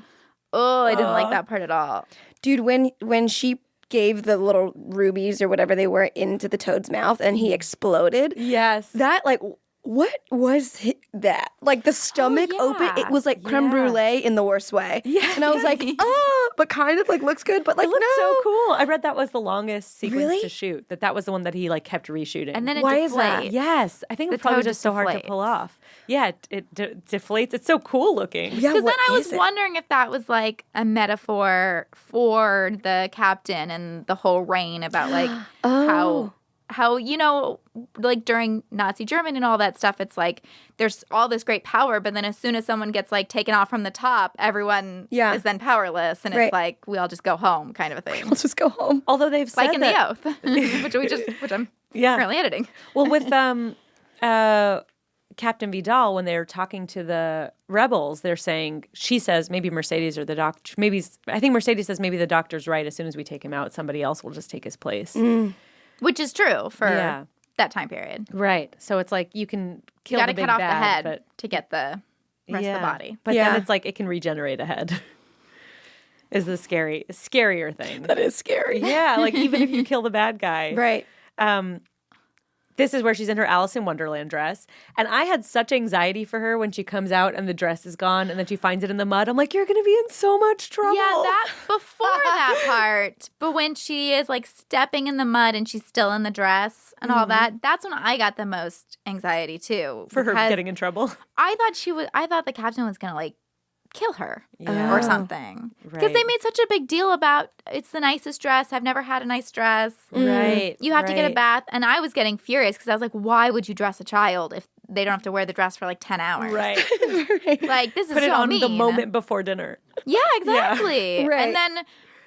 Oh, I didn't like that part at all. Dude, when she gave the little rubies or whatever they were into the toad's mouth and he exploded, Yes. that, like, what was that? Like, the stomach yeah. open, it was like creme Yeah. brulee in the worst way. Yeah. And I was like, oh, but kind of like looks good, but like, It looked no. so cool. I read that was the longest sequence Really? to shoot. That was the one that he like kept reshooting. And then it Why deflates. is that? yes, I think The it's probably toad just just so hard to pull deflates. off. Yeah, it deflates. It's so cool looking. Yeah, Because what then I was is it? wondering if that was like a metaphor for the captain and the whole reign about like Oh. how you know, like during Nazi Germany and all that stuff, it's like there's all this great power, but then as soon as someone gets like taken off from the top, everyone Yeah. is then powerless, and Right. it's like we all just go home, kind of a thing. Let's just go home. Although they've said Like in that, The Oath, which I'm yeah. currently editing. Well, with Captain Vidal, when they're talking to the rebels, they're saying, she says, maybe Mercedes or the doctor, I think Mercedes says maybe the doctor's right. As soon as we take him out, somebody else will just take his place. Which is true for Yeah. that time period. Right. So it's like you can kill You got the to big cut off bad, the head but to get the rest of the body. But Yeah. then it's like it can regenerate a head. Is the scarier thing. That is scary. Yeah, like even if you kill the bad guy. Right. This is where she's in her Alice in Wonderland dress. And I had such anxiety for her when she comes out and the dress is gone and then she finds it in the mud. I'm like, you're going to be in so much trouble. Yeah, that before that part, but when she is like stepping in the mud and she's still in the dress and all that, that's when I got the most anxiety too. For her because getting in trouble. I thought the captain was gonna like kill her Yeah. or something. Because Right. they made such a big deal about it's the nicest dress. I've never had a nice dress. Right. You have to get a right. bath. And I was getting furious because I was like, why would you dress a child if they don't have to wear the dress for like 10 hours? Right. Like, this is Put so it on mean. the moment before dinner. Yeah, exactly. Right.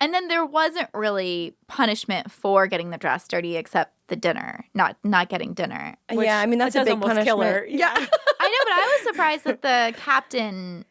And then there wasn't really punishment for getting the dress dirty except the dinner, not getting dinner. Yeah, I mean, that's It a does big almost punishment. kill her. Yeah. I know, but I was surprised that the captain,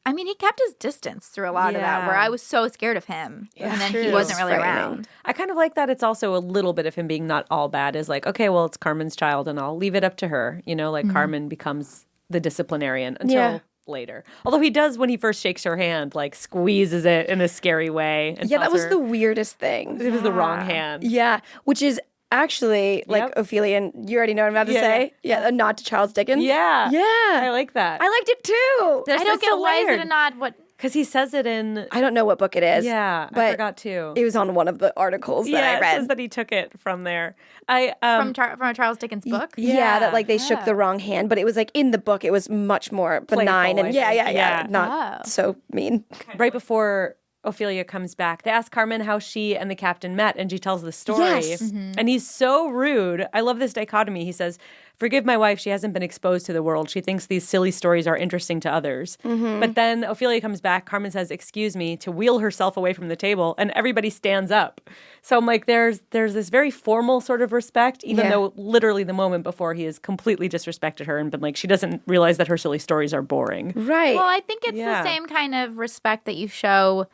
I mean, he kept his distance through a lot of that, where Yeah. I was so scared of him. Yeah, and then true. he wasn't really Frightening. around. I kind of like that it's also a little bit of him being not all bad is like, okay, well, it's Carmen's child and I'll leave it up to her. You know, like Carmen becomes the disciplinarian until Yeah. later. Although he does, when he first shakes her hand, like squeezes it in a scary way. And Yeah, that tells was her the weirdest thing. it was the wrong hand. Yeah, which is actually like Yep. Ophelia, and you already know what I'm about to Yeah, say. Yeah, a nod to Charles Dickens. Yeah. Yeah. I like that. I liked it too. There's- I don't it's get so why is it layered. a nod? What? Because he says it in. I don't know what book it is. Yeah, I but forgot too. It was on one of the articles that yeah, I it read. says that he took it from there. I From a Charles Dickens book? Yeah, that Yeah. like they shook the wrong hand, but it was like in the book it was much more benign Playful, and I yeah, think. yeah, Yeah. not Oh. so mean. right before Ophelia comes back, they ask Carmen how she and the captain met, and she tells the story. Yes. And he's so rude. I love this dichotomy. He says, "Forgive my wife. She hasn't been exposed to the world. She thinks these silly stories are interesting to others." But then Ophelia comes back. Carmen says, "Excuse me," to wheel herself away from the table, and everybody stands up. So I'm like, there's this very formal sort of respect, even Yeah. though literally the moment before he has completely disrespected her and been like, she doesn't realize that her silly stories are boring. Right. Well, I think it's Yeah. the same kind of respect that you show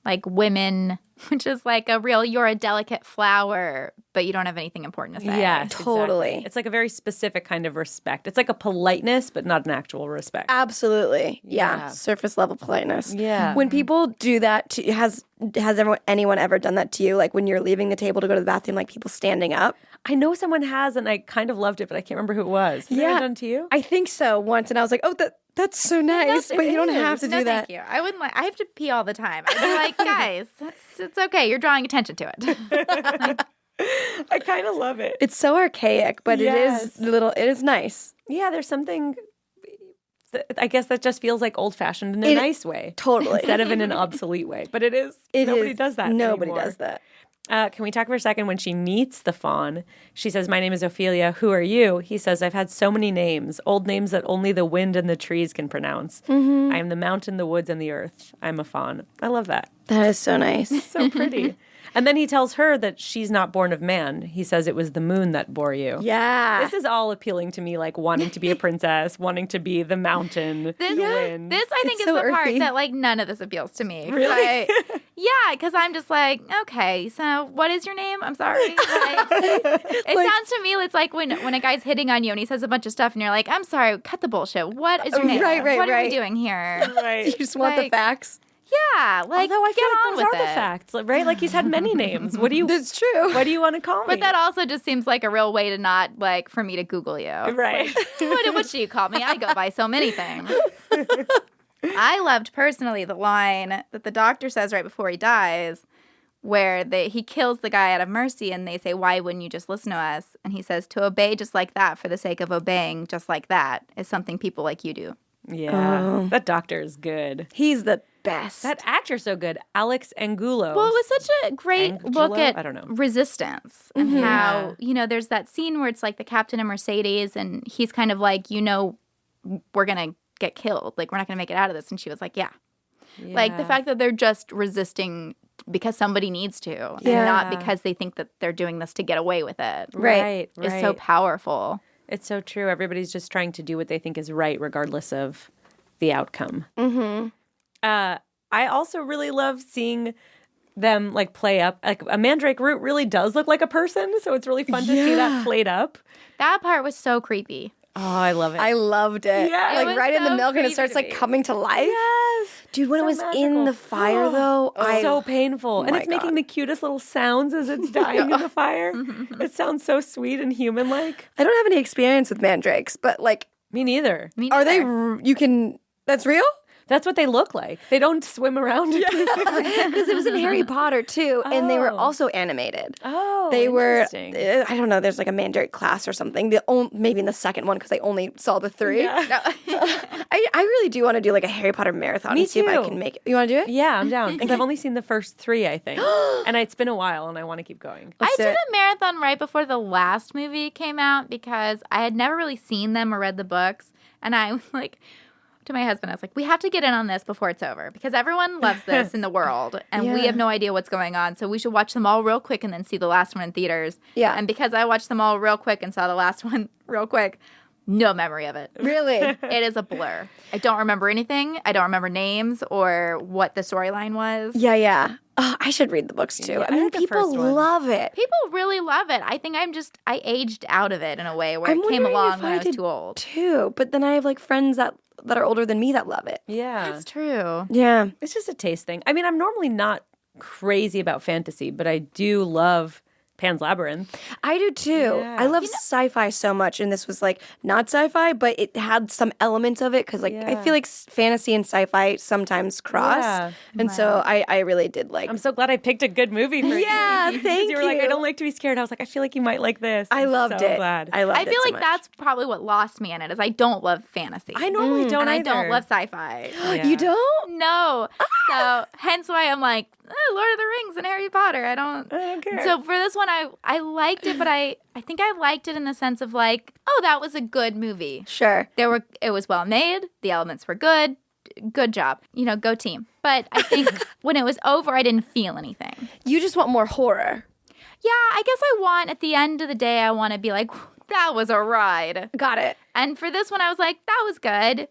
like women, which is like you're a delicate flower, but you don't have anything important to say. Yes, Totally. exactly. It's like a very specific kind of respect. It's like a politeness, but not an actual respect. Absolutely. Yeah. Yeah. Surface level politeness. Yeah. When people do that, has anyone ever done that to you? Like when you're leaving the table to go to the bathroom, like people standing up? I know someone has, and I kind of loved it, but I can't remember who it was. Has anyone done to you? I think so once, and I was like, oh, that's so nice, it but you don't is. have to No, do that. thank you. I wouldn't like. I have to pee all the time. I'd be like, guys, it's okay. You're drawing attention to it. I kind of love it. It's so archaic, but Yes. it is nice. Yeah, there's something, I guess that just feels like old fashioned in a It- nice way. Totally. Instead of in an obsolete way. But it is. It Nobody is- does that Nobody anymore. does that. Can we talk for a second when she meets the faun? She says, "My name is Ophelia. Who are you?" He says, "I've had so many names, old names that only the wind and the trees can pronounce. I am the mountain, the woods, and the earth. I'm a faun." I love that. That is so nice. So pretty. And then he tells her that she's not born of man. He says it was the moon that bore you. Yeah. This is all appealing to me, like wanting to be a princess, wanting to be the mountain, the wind. This, I think, is so the part earthy. that, like, none of this appeals to me. Really? Yeah, because I'm just like, okay, so what is your name? I'm sorry. Like, it sounds to me, it's like when a guy's hitting on you and he says a bunch of stuff and you're like, I'm sorry, cut the bullshit. What is your name? Right, what are we right. doing here? Right. You just want the Like- facts. Yeah, like, Although I get feel like on those with are it. the facts, right? Like he's had many names. What do you? That's true. What do you want to call me? But that also just seems like a real way to not, like, for me to Google you. right. What should you call me? I go by so many things. I loved personally the line that the doctor says right before he dies, where he kills the guy out of mercy and they say, "Why wouldn't you just listen to us?" And he says, "To obey just like that for the sake of obeying just like that is something people like you do." Yeah, that doctor is good. He's the best. That actor's so good, Alex Angulo. Well, it was such a great look Angelo? at I don't know. resistance and how, there's that scene where it's like the captain and Mercedes and he's kind of like, we're going to get killed. Like, we're not going to make it out of this. And she was like, yeah. Like, the fact that they're just resisting because somebody needs to and not because they think that they're doing this to get away with it right is so powerful. It's so true. Everybody's just trying to do what they think is right, regardless of the outcome. Mm-hmm. I also really love seeing them like play up. Like a mandrake root really does look like a person, so it's really fun to see that played up. That part was so creepy. Oh, I love it. I loved it. Yeah. It Like was right in the so milk and it starts creepy like to me. coming to life. yes. Dude, when So it was in magical. the fire though, So painful. And my it's making God. the cutest little sounds as it's dying in the fire. It sounds so sweet and human-like. I don't have any experience with mandrakes, but like, Me neither. Me are they, neither. you can, that's real? That's what they look like. They don't swim around. Because it was in Harry Potter too, and they were Oh. also animated. Oh, They were, interesting. I don't know, there's like a mandrake class or something. Maybe in the second one because I only saw the 3. Yeah. I really do want to do like a Harry Potter marathon Me and see if I too. can make it. You want to do it? Yeah, I'm down. Because I've only seen the first 3, I think. And it's been a while, and I want to keep going. I Let's do did it. a marathon right before the last movie came out because I had never really seen them or read the books. And I was like, to my husband, I was like, we have to get in on this before it's over because everyone loves this in the world and we Yeah. have no idea what's going on. So we should watch them all real quick and then see the last one in theaters. Yeah. And because I watched them all real quick and saw the last one real quick, no memory of it. Really? It is a blur. I don't remember anything. I don't remember names or what the storyline was. Yeah. Oh, I should read the books too. Yeah, I mean, read the people first one. love it. People really love it. I think I aged out of it in a way where I'm it came wondering along if when I was did too old. too. But then I have like friends that are older than me that love it. Yeah. That's true. Yeah. It's just a taste thing. I mean, I'm normally not crazy about fantasy, but I do love Pan's Labyrinth. I do too. Yeah. I love sci-fi so much, and this was like not sci-fi, but it had some elements of it because like I Yeah. feel like fantasy and sci-fi sometimes cross, Yeah. and so I really did like. I'm so glad I picked a good movie for you. Yeah, Because thank you were like, I you. don't like to be scared. I was like, I feel like you might like this. I I'm loved so it. Glad. I loved I it feel so like much. that's probably what lost me in it is I don't love fantasy. I normally don't and I either. don't love sci-fi. Yeah. You don't? No. So hence why I'm like, Lord of the Rings and Harry Potter. I don't care. So for this one I liked it, but I think I liked it in the sense of like, oh, that was a good movie. Sure. It was well made, the elements were good. Good job. Go team. But I think when it was over I didn't feel anything. You just want more horror. Yeah, I guess at the end of the day, I want to be like, that was a ride. Got it. And for this one, I was like, that was good.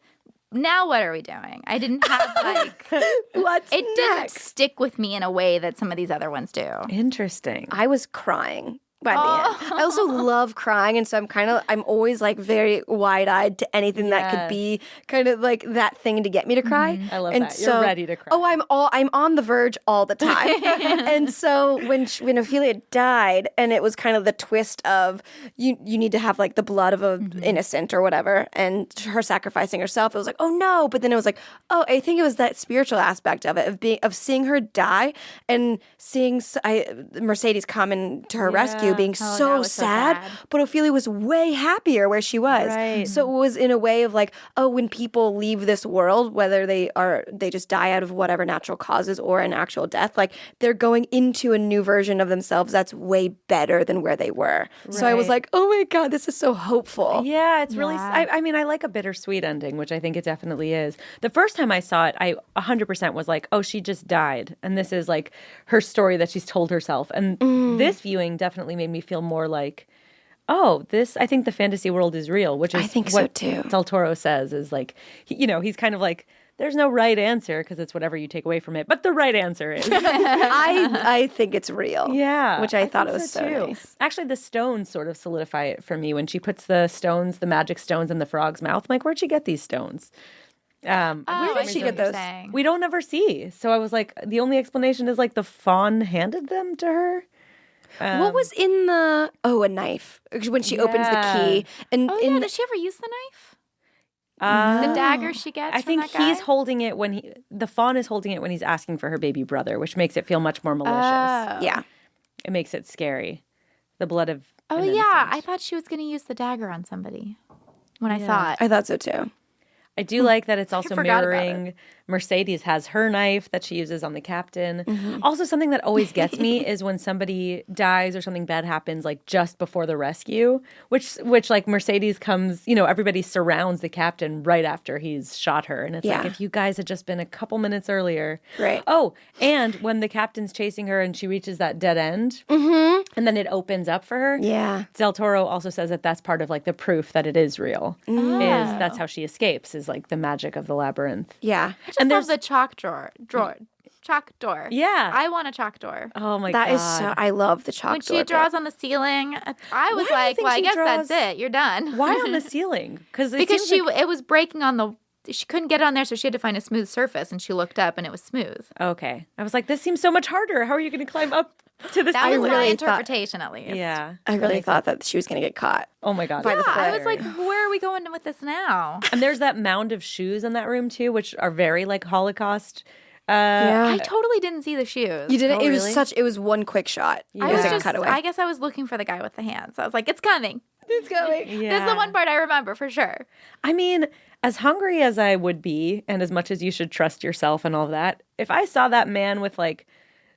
Now what are we doing? I didn't have like, What's it didn't next? stick with me in a way that some of these other ones do. Interesting. I was crying by the end. I also love crying, and so I'm always like very wide-eyed to anything that could Yes. be kind of like that thing to get me to cry. I love and that. You're ready to cry. Oh, I'm on the verge all the time. And so when Ophelia died, and it was kind of the twist of you need to have like the blood of an innocent or whatever, and her sacrificing herself, it was like, oh no. But then it was like, oh, I think it was that spiritual aspect of it of seeing her die and seeing Mercedes come in to her rescue. Ophelia being that so was so sad, sad. but Ophelia was way happier where she was. Right. So it was in a way of like, oh, when people leave this world, whether they just die out of whatever natural causes or an actual death, like they're going into a new version of themselves that's way better than where they were. So I was Right. like, oh my God, this is so hopeful. Yeah, it's really. Yeah. I mean, I like a bittersweet ending, which I think it definitely is. The first time I saw it, I 100% was like, oh, she just died. And this is like her story that she's told herself. And this viewing definitely made me feel more like, oh, I think the fantasy world is real, which is I think so, what too. Del Toro says is like, he's kind of like, there's no right answer because it's whatever you take away from it. But the right answer is. I think it's real. Yeah. Which I thought it think was so too. nice. Actually, the stones sort of solidify it for me when she puts the magic stones in the frog's mouth. I'm like, where'd she get these stones? Where did she get those? We don't ever see. So I was like, the only explanation is like the fawn handed them to her. What was in a knife when she opens the key. And Oh, in yeah. Does she ever use the knife? The dagger she gets I from think that guy? he's holding it the fawn is holding it when he's asking for her baby brother, which makes it feel much more malicious. yeah. It makes it scary. The blood of Oh, an yeah. innocent. I thought she was going to use the dagger on somebody when I saw it. I thought so too. I do like that it's also forgot about mirroring Mercedes has her knife that she uses on the captain. Also, something that always gets me is when somebody dies or something bad happens, like just before the rescue, which like Mercedes comes, everybody surrounds the captain right after he's shot her. And it's like, Yeah. if you guys had just been a couple minutes earlier. Right. Oh, and when the captain's chasing her and she reaches that dead end and then it opens up for her. Yeah. Del Toro also says that that's part of like the proof that it is real. Is that's how she escapes, is like the magic of the labyrinth. Yeah. I just love the chalk chalk door. Yeah. I want a chalk door. Oh my That god. is so. I love the chalk When door she bit. draws on the ceiling, I was Why do you like, think well, I she guess draws- that's it. You're done. Why on the ceiling? Because It was breaking on the. She couldn't get on there, so she had to find a smooth surface, and she looked up, and it was smooth. Okay. I was like, this seems so much harder. How are you going to climb up to the That was ceiling? my really interpretation, at least. Yeah. I really thought that she was going to get caught. Oh my god. By the Yeah, I was flare. like, where are we going with this now? And there's that mound of shoes in that room too, which are very like Holocaust. I totally didn't see the shoes. You didn't. Oh, It really? was it was one quick shot. Yeah. I It was was like a just. cutaway. I guess I was looking for the guy with the hands. I was like, it's coming. It's going. Yeah. This is the one part I remember for sure. I mean, as hungry as I would be, and as much as you should trust yourself and all that, if I saw that man with like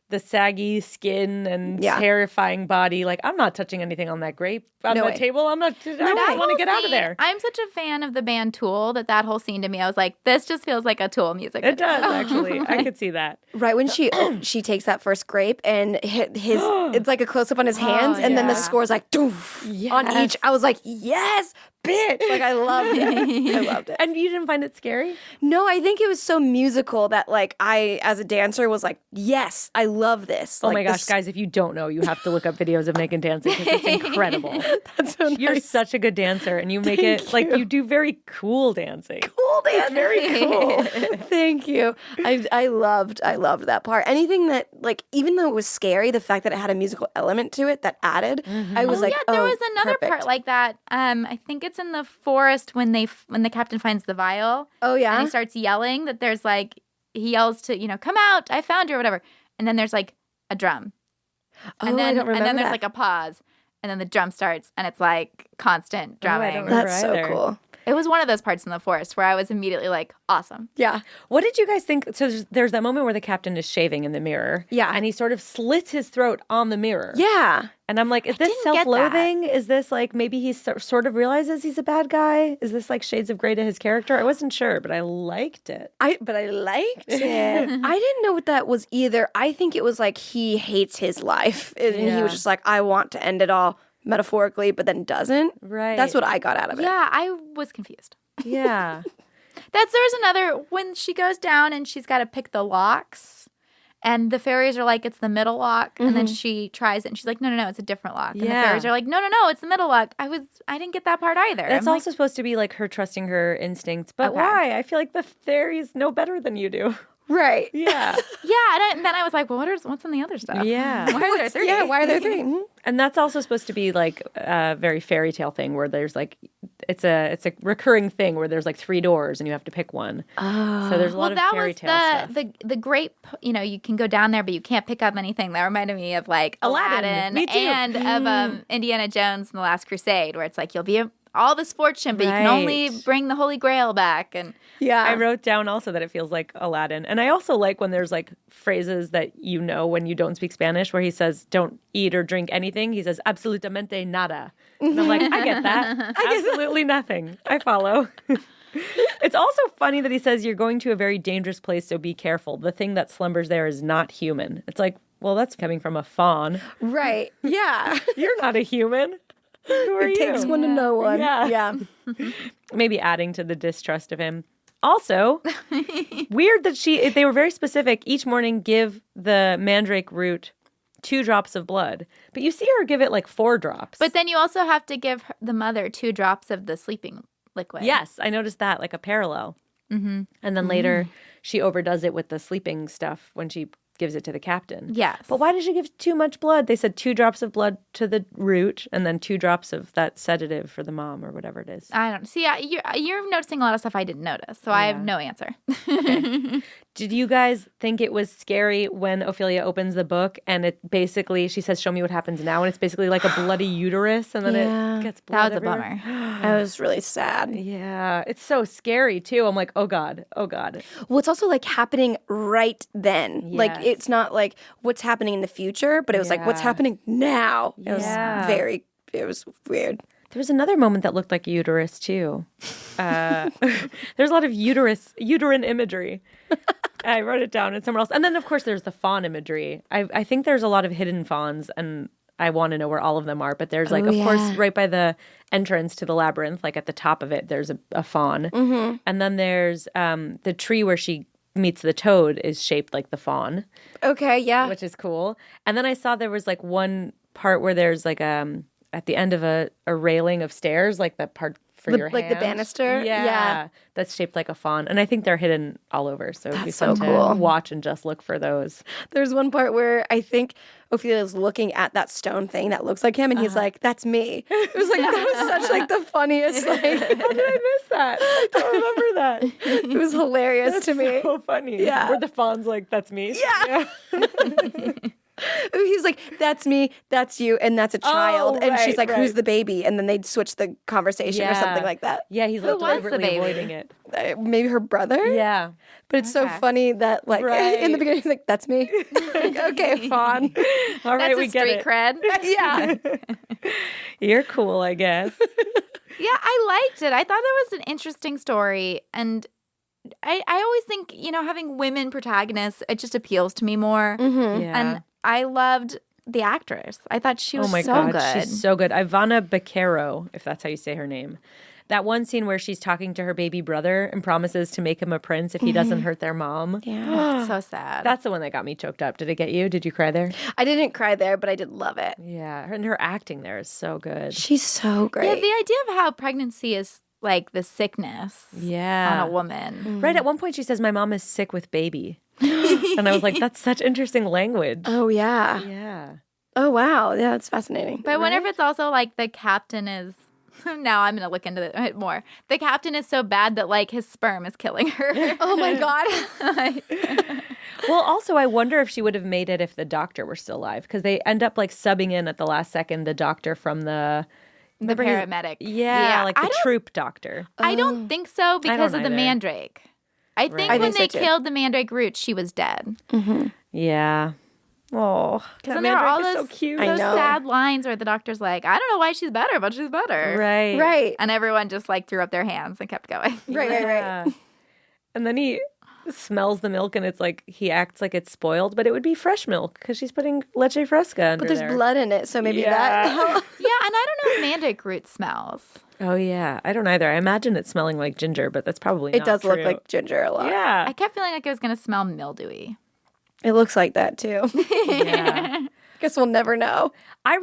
the saggy skin and Yeah. terrifying body, like I'm not touching anything on that grape on No the way. table. I just That want to whole get out of scene- there. I'm such a fan of the band Tool that whole scene to me, I was like, this just feels like a Tool music. It video. does actually. I could see that. Right when she takes that first grape and his it's like a close up on his hands, and then the yeah. score's like doof on each. I was like, yes, bitch! Like I loved it. I loved it. And you didn't find it scary? No, I think it was so musical that like I, as a dancer, was like, yes, I love this. Oh Like, my gosh, this- guys, if you don't know, you have to look up videos of Megan dancing because it's incredible. That's so You're nice. such a good dancer and you make it like you do very cool dancing. cool dance. Very cool. Thank you. I loved that part. Anything that like, even though it was scary, the fact that it had a musical element to it that added, I was like, yeah, there was another perfect. part like that. I think it's in the forest when the captain finds the vial. Oh yeah. And he starts yelling that there's like, he yells to, come out, I found you or whatever. And then there's like a drum. Oh, And then, I don't remember and then there's that. like a pause. And then the drum starts and it's like constant I don't drumming. remember. That's so either. cool. It was one of those parts in the forest where I was immediately like, awesome. Yeah. What did you guys think? So there's that moment where the captain is shaving in the mirror. Yeah. And he sort of slits his throat on the mirror. Yeah. And I'm like, is this didn't get that. self-loathing? Is this like maybe he sort of realizes he's a bad guy? Is this like shades of grey to his character? I wasn't sure, but I liked it. But I liked it. I didn't know what that was either. I think it was like he hates his life. And he Yeah. was just like, I want to end it all metaphorically, but then doesn't. Right. That's what I got out of it. Yeah, I was confused. Yeah. There's another, when she goes down and she's got to pick the locks. And the fairies are like, it's the middle lock. And then she tries it and she's like, no, it's a different lock. And the Yeah. fairies are like, no, it's the middle lock. I didn't get that part either. That's I'm also supposed to be like her trusting her instincts. But Okay. why? I feel like the fairies know better than you do. Right. Yeah. like, yeah. And then I was like, well, what's in the other stuff? Yeah. Why are there three? Yeah, why are there three? Mhm. And that's also supposed to be like a very fairy tale thing where there's like it's a recurring thing where there's like 3 doors and you have to pick one. Oh. So there's a lot of fairy tale stuff. The great, you can go down there, but you can't pick up anything. That reminded me of like Aladdin Me too. and of Indiana Jones and the Last Crusade, where it's like you'll be all this fortune, but you can only bring the Holy Grail back. And I wrote down also that it feels like Aladdin. And I also like when there's like phrases that you know when you don't speak Spanish, where he says, don't eat or drink anything. He says, absolutamente nada. And I'm like, I get that. Absolutely nothing. I follow. It's also funny that he says, you're going to a very dangerous place, so be careful. The thing that slumbers there is not human. It's like, well, that's coming from a fawn. Right. Yeah. You're not a human. Who are It takes one to know one. Yeah. Maybe adding to the distrust of him. Also, weird that they were very specific. Each morning, give the mandrake root 2 drops of blood. But you see her give it like 4 drops. But then you also have to give the mother 2 drops of the sleeping liquid. Yes, I noticed that, like a parallel. Mm-hmm. And then later, she overdoes it with the sleeping stuff when she gives it to the captain. Yes. But why did she give too much blood? They said 2 drops of blood to the root and then 2 drops of that sedative for the mom or whatever it is. I don't see. You're noticing a lot of stuff I didn't notice, so I have no answer. Okay. Did you guys think it was scary when Ophelia opens the book and it basically, she says, show me what happens now, and it's basically like a bloody uterus and then it gets blood That was everywhere? a bummer. I was really sad. Yeah, it's so scary too. I'm like, oh God. Well, it's also like happening right then. Like Yes. it's not like what's happening in the future, but it was like what's happening now. It was weird. There was another moment that looked like a uterus too. There's a lot of uterine imagery. I wrote it down and somewhere else. And then, of course, there's the fawn imagery. I think there's a lot of hidden fawns, and I want to know where all of them are. But there's like, course, right by the entrance to the labyrinth, like at the top of it, there's a fawn. Mm-hmm. And then there's the tree where she meets the toad is shaped like the fawn. Okay, yeah. Which is cool. And then I saw there was like one part where there's like at the end of a railing of stairs, like that part for your like hand. the banister? Yeah. That's shaped like a fawn. And I think they're hidden all over. So it'd be fun so to watch and just look for those. There's one part where I think Ophelia's looking at that stone thing that looks like him, and he's like, that's me. It was like, that was such like the funniest, like, How did I miss that? I don't remember that. it was hilarious to me. So funny. Yeah. Where the fawn's like, that's me. Yeah. He's like, that's me, that's you, and that's a child. And she's like, who's the baby? And then they'd switch the conversation or something like that. Yeah, he's like was the deliberately baby? avoiding it. Maybe her brother? Yeah. But it's so funny that, like, in the beginning, he's like, that's me. Like, okay, fawn. All right, That's we a get street it. cred. Yeah. You're cool, I guess. Yeah, I liked it. I thought that was an interesting story. And I always think, having women protagonists, it just appeals to me more. Mm-hmm. Yeah. And I loved the actress. I thought she was oh my so God, good. she's so good. Ivana Baquero, if that's how you say her name. That one scene where she's talking to her baby brother and promises to make him a prince if he doesn't hurt their mom. Yeah, so sad. That's the one that got me choked up. Did it get you? Did you cry there? I didn't cry there, but I did love it. Yeah. And her acting there is so good. She's so great. Yeah, the idea of how pregnancy is like the sickness Yeah. on a woman. Right. At one point, she says, my mom is sick with baby. And I was like, that's such interesting language. Oh, yeah. Yeah. Oh, wow. Yeah, that's fascinating. But I wonder if it's also like the captain is. Now I'm going to look into it more. The captain is so bad that like his sperm is killing her. Oh, my God. Well, also, I wonder if she would have made it if the doctor were still alive, because they end up like subbing in at the last second the doctor from the paramedic. Yeah, like the troop doctor. I don't think so because of the either. mandrake. I think I when think they so, too. killed the mandrake root, she was dead. Yeah. Oh, that then there are all mandrake is those, so cute. I those know. sad lines where the doctor's like, I don't know why she's better, but she's better. Right. Right. And everyone just like threw up their hands and kept going. Right. Yeah. And then he smells the milk and it's like he acts like it's spoiled, but it would be fresh milk because she's putting leche fresca under But there's there. blood in it, so maybe Yeah. that. Yeah, and I don't know if mandrake root smells. Oh, yeah. I don't either. I imagine it smelling like ginger, but that's probably It not does look true. like ginger a lot. Yeah. I kept feeling like it was going to smell mildewy. It looks like that, too. Yeah. Guess we'll never know. I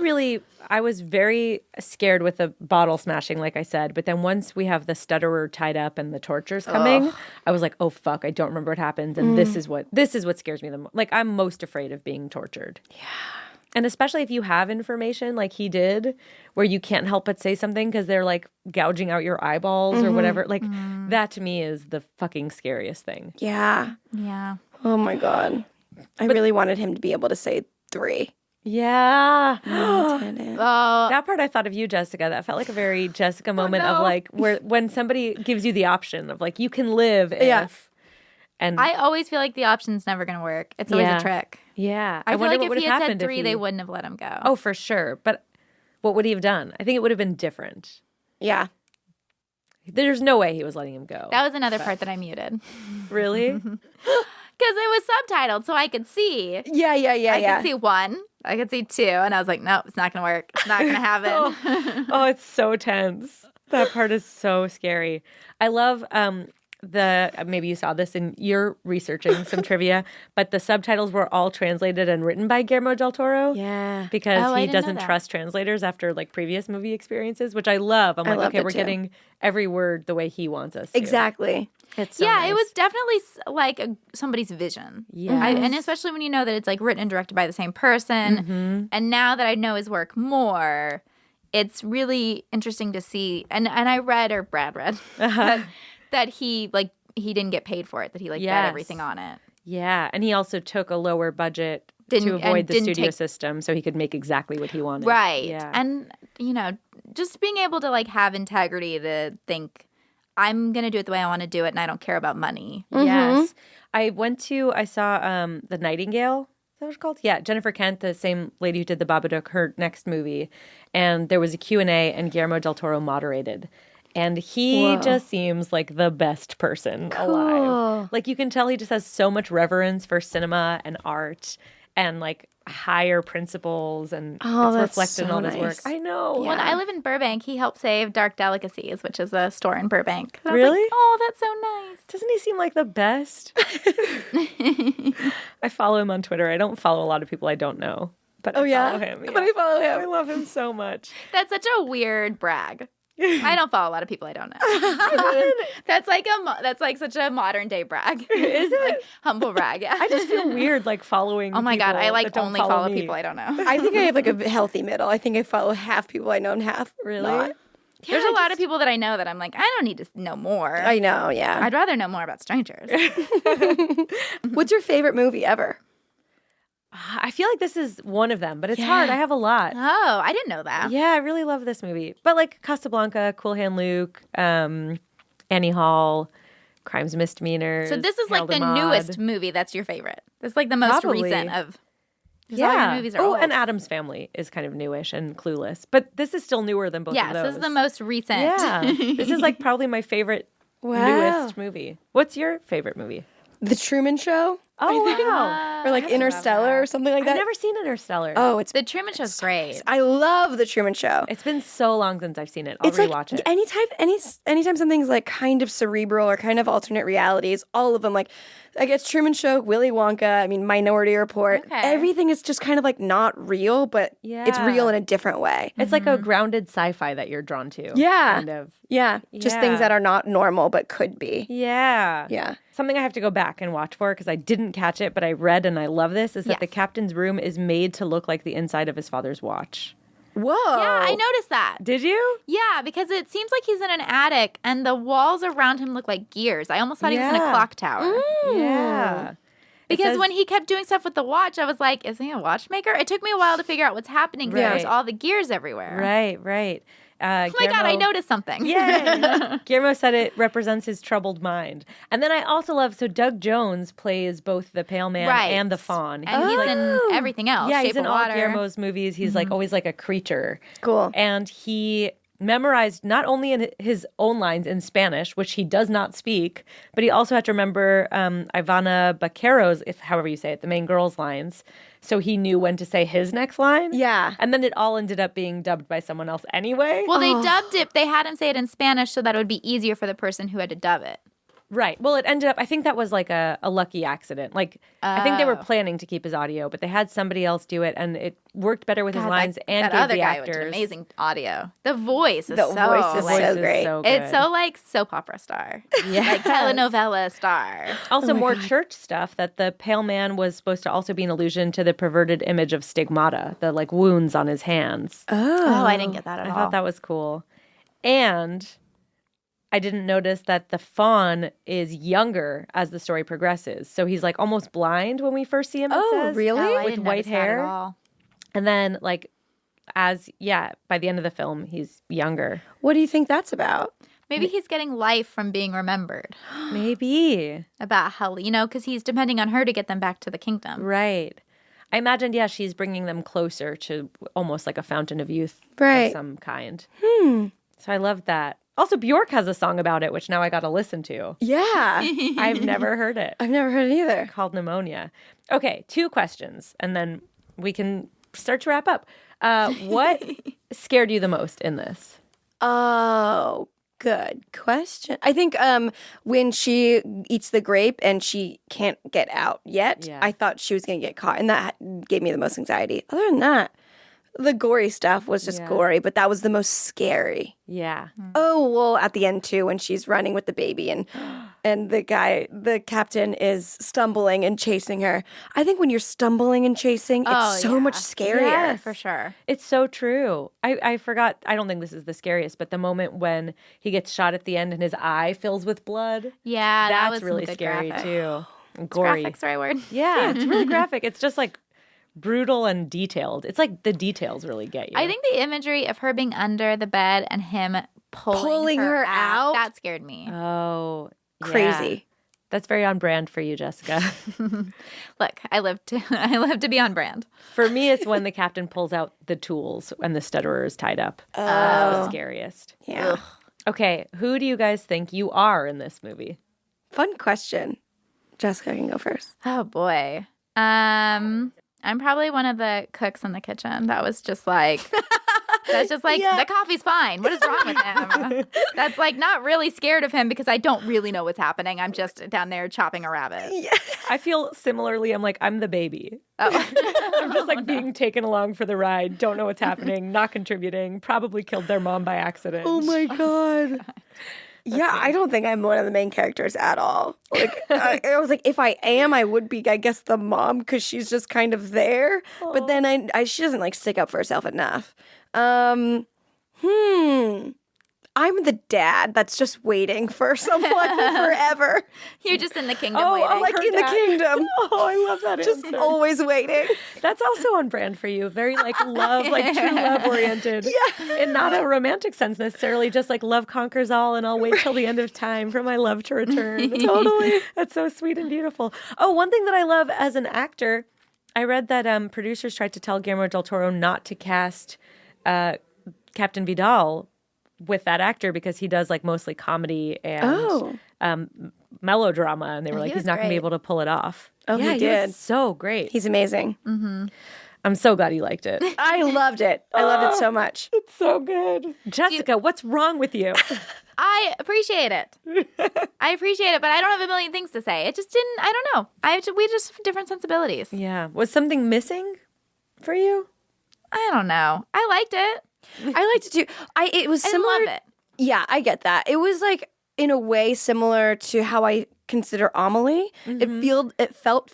was very scared with the bottle smashing, like I said. But then once we have the stutterer tied up and the torture's coming, I was like, oh, fuck, I don't remember what happens. And this is what scares me the most. Like, I'm most afraid of being tortured. And especially if you have information like he did, where you can't help but say something because they're like gouging out your eyeballs or whatever. Like that to me is the fucking scariest thing. Yeah. Yeah. Oh my God. I really wanted him to be able to say 3. Yeah. Didn't. Oh, That part I thought of you, Jessica. That felt like a very Jessica moment of like where when somebody gives you the option of like you can live if. Yeah. And I always feel like the option's never going to work. It's always Yeah. a trick. yeah. I feel wonder like what if would he have had said happened if 3, they wouldn't have let him go. Oh, for sure. But what would he have done? I think it would have been different. Yeah. There's no way he was letting him go. That was another part that I muted. Really? Because it was subtitled, so I could see. Yeah. I could see 1. I could see 2. And I was like, nope, it's not going to work. It's not going to happen. Oh, it's so tense. That part is so scary. I love maybe you saw this in your researching some trivia, but the subtitles were all translated and written by Guillermo del Toro. Yeah. Because Oh, I he didn't know doesn't that. trust translators after like previous movie experiences, which I love. I'm like, loved okay, it we're too. getting every word the way he wants us to. Exactly. It's so yeah, nice. it was definitely like somebody's vision. Yes. And especially when you know that it's like written and directed by the same person. Mm-hmm. And now that I know his work more, it's really interesting to see. And I read, or Brad read, that he didn't get paid for it, that he bet Yes. everything on it. Yeah, and he also took a lower budget Didn't- to and avoid the didn't studio take- system so he could make exactly what he wanted. Right. Yeah. And, just being able to like have integrity to think, I'm going to do it the way I want to do it and I don't care about money. Yes. I saw The Nightingale. Is that what it's called? Yeah, Jennifer Kent, the same lady who did The Babadook, her next movie. And there was a Q&A and Guillermo del Toro moderated. And he just seems like the best person alive. Like you can tell he just has so much reverence for cinema and art and like higher principles, and it's that's reflected in so all his work. nice. I know. When I live in Burbank, he helped save Dark Delicacies, which is a store in Burbank. And I was Really? like, oh, that's so nice. Doesn't he seem like the best? I follow him on Twitter. I don't follow a lot of people I don't know. But I follow him. But I follow him. I love him so much. That's such a weird brag. I don't follow a lot of people I don't know. That's like such a modern day brag. Is it? Like, humble brag. Yeah. I just feel weird like following Oh my God, I people like that don't only follow me. people I don't know. I think I have like a healthy middle. I think I follow half people I know and half Really? not. There's a lot of people that I know that I'm like, I don't need to know more. I know, yeah. I'd rather know more about strangers. What's your favorite movie ever? I feel like this is one of them, but it's hard. I have a lot. Oh, I didn't know that. Yeah, I really love this movie. But like Casablanca, Cool Hand Luke, Annie Hall, Crimes and Misdemeanors. So this is like Harold the and Maude. newest movie that's your favorite. This is like the most Probably. recent of. 'cause all your Yeah. movies are Oh, old. and Addams Family is kind of newish and Clueless. But this is still newer than both of Yes, those. this is the most recent. Yeah. This is like probably my favorite newest movie. What's your favorite movie? The Truman Show? Oh, wow. Or like Interstellar or something like that? I've never seen Interstellar. Oh, it's The Truman Show's great. I love The Truman Show. It's been so long since I've seen it. I'll It's rewatch like it. anytime something's like kind of cerebral or kind of alternate realities, all of them like it's Truman Show, Willy Wonka, I mean Minority Report. Okay. Everything is just kind of like not real, but it's Yeah. real in a different way. It's like a grounded sci-fi that you're drawn to. Yeah. Kind of. Yeah, just Yeah. things that are not normal but could be. Yeah. Yeah. Something I have to go back and watch for because I didn't catch it, but I read and I love this, is that the Yes. captain's room is made to look like the inside of his father's watch. Whoa. Yeah, I noticed that. Did you? Yeah, because it seems like he's in an attic and the walls around him look like gears. I almost thought he was in a Yeah. clock tower. Yeah. It Because says- when he kept doing stuff with the watch, I was like, is he a watchmaker? It took me a while to figure out what's happening because there was Right. all the gears everywhere. Right. Oh my God, I noticed something. Yay! Guillermo said it represents his troubled mind. And then I also love, so Doug Jones plays both the Pale Man Right. and the Fawn. And he's in everything else. Yeah, Shape he's in of all Water. Guillermo's movies. He's like always like a creature. Cool. And he memorized not only in his own lines in Spanish, which he does not speak, but he also had to remember Ivana Baquero's, if however you say it, the main girl's lines. So he knew when to say his next line. Yeah. And then it all ended up being dubbed by someone else anyway. Well, they dubbed it. They had him say it in Spanish so that it would be easier for the person who had to dub it. Right. Well, it ended up, I think that was like a lucky accident. Like, I think they were planning to keep his audio, but they had somebody else do it, and it worked better with his lines and that gave other the guy actors. did amazing audio. The voice is The so voice is like, so great. So it's good. so like soap opera star, like telenovela star. Also, more church stuff that the pale man was supposed to also be an allusion to the perverted image of stigmata, the like wounds on his hands. Oh, I didn't get that at I all. thought that was cool. And I didn't notice that the faun is younger as the story progresses. So he's like almost blind when we first see him. Oh, it says, really? Oh, I with didn't white notice that at hair. all. And then like by the end of the film, he's younger. What do you think that's about? Maybe he's getting life from being remembered Maybe. about how, because he's depending on her to get them back to the kingdom. Right. I imagined, she's bringing them closer to almost like a fountain of youth Right. of some kind. So I loved that. Also, Bjork has a song about it, which now I got to listen to. Yeah. I've never heard it. I've never heard it either. Called Pneumonia. Okay, 2 questions, and then we can start to wrap up. What scared you the most in this? Oh, good question. I think when she eats the grape and she can't get out yet, Yeah. I thought she was going to get caught, and that gave me the most anxiety. Other than that, the gory stuff was just gory, but that was the most scary. Yeah. Oh, well, at the end too, when she's running with the baby and the captain is stumbling and chasing her. I think when you're stumbling and chasing, it's so much scarier. Yeah, for sure. It's so true. I forgot. I don't think this is the scariest, but the moment when he gets shot at the end and his eye fills with blood. Yeah, that That's was some really good scary graphic. too. And gory. Graphic's the right word. Yeah, it's really graphic. It's just like brutal and detailed. It's like the details really get you. I think the imagery of her being under the bed and him pulling her out, that scared me. Oh, yeah. Crazy. That's very on brand for you, Jessica. Look, I live to be on brand. For me, it's when the captain pulls out the tools and the stutterer is tied up. That's the scariest. Yeah. Okay, who do you guys think you are in this movie? Fun question. Jessica can go first. Oh boy. I'm probably one of the cooks in the kitchen. That's just like the coffee's fine. What is wrong with him? That's like not really scared of him because I don't really know what's happening. I'm just down there chopping a rabbit. I feel similarly. I'm the baby. Oh. I'm just like being taken along for the ride. Don't know what's happening. Not contributing. Probably killed their mom by accident. Oh my God. Yeah, I don't think I'm one of the main characters at all. Like, I was like, if I am, I would be, I guess, the mom because she's just kind of there. But then she doesn't like stick up for herself enough. I'm the dad that's just waiting for someone forever. You're just in the kingdom Oh, waiting. I'm like in the kingdom. Oh, I love that Just answer. always waiting. That's also on brand for you. Very like love, like true love oriented. Yeah. And not a romantic sense necessarily, just like love conquers all and I'll wait till the end of time for my love to return. Totally. That's so sweet and beautiful. Oh, one thing that I love as an actor, I read that producers tried to tell Guillermo del Toro not to cast Captain Vidal with that actor because he does like mostly comedy and melodrama, and they were like, he he's was not going to be great. able to pull it off. Oh, yeah, he did. was so great. He's amazing. I'm so glad you liked it. I loved it. I loved it so much. It's so good. Jessica, what's wrong with you? I appreciate it. I appreciate it, but I don't have a million things to say. It just didn't. I don't know. We just have different sensibilities. Yeah. Was something missing for you? I don't know. I liked it. I liked it too. It was I didn't similar. love it. Yeah, I get that. It was like in a way similar to how I consider Amelie. It felt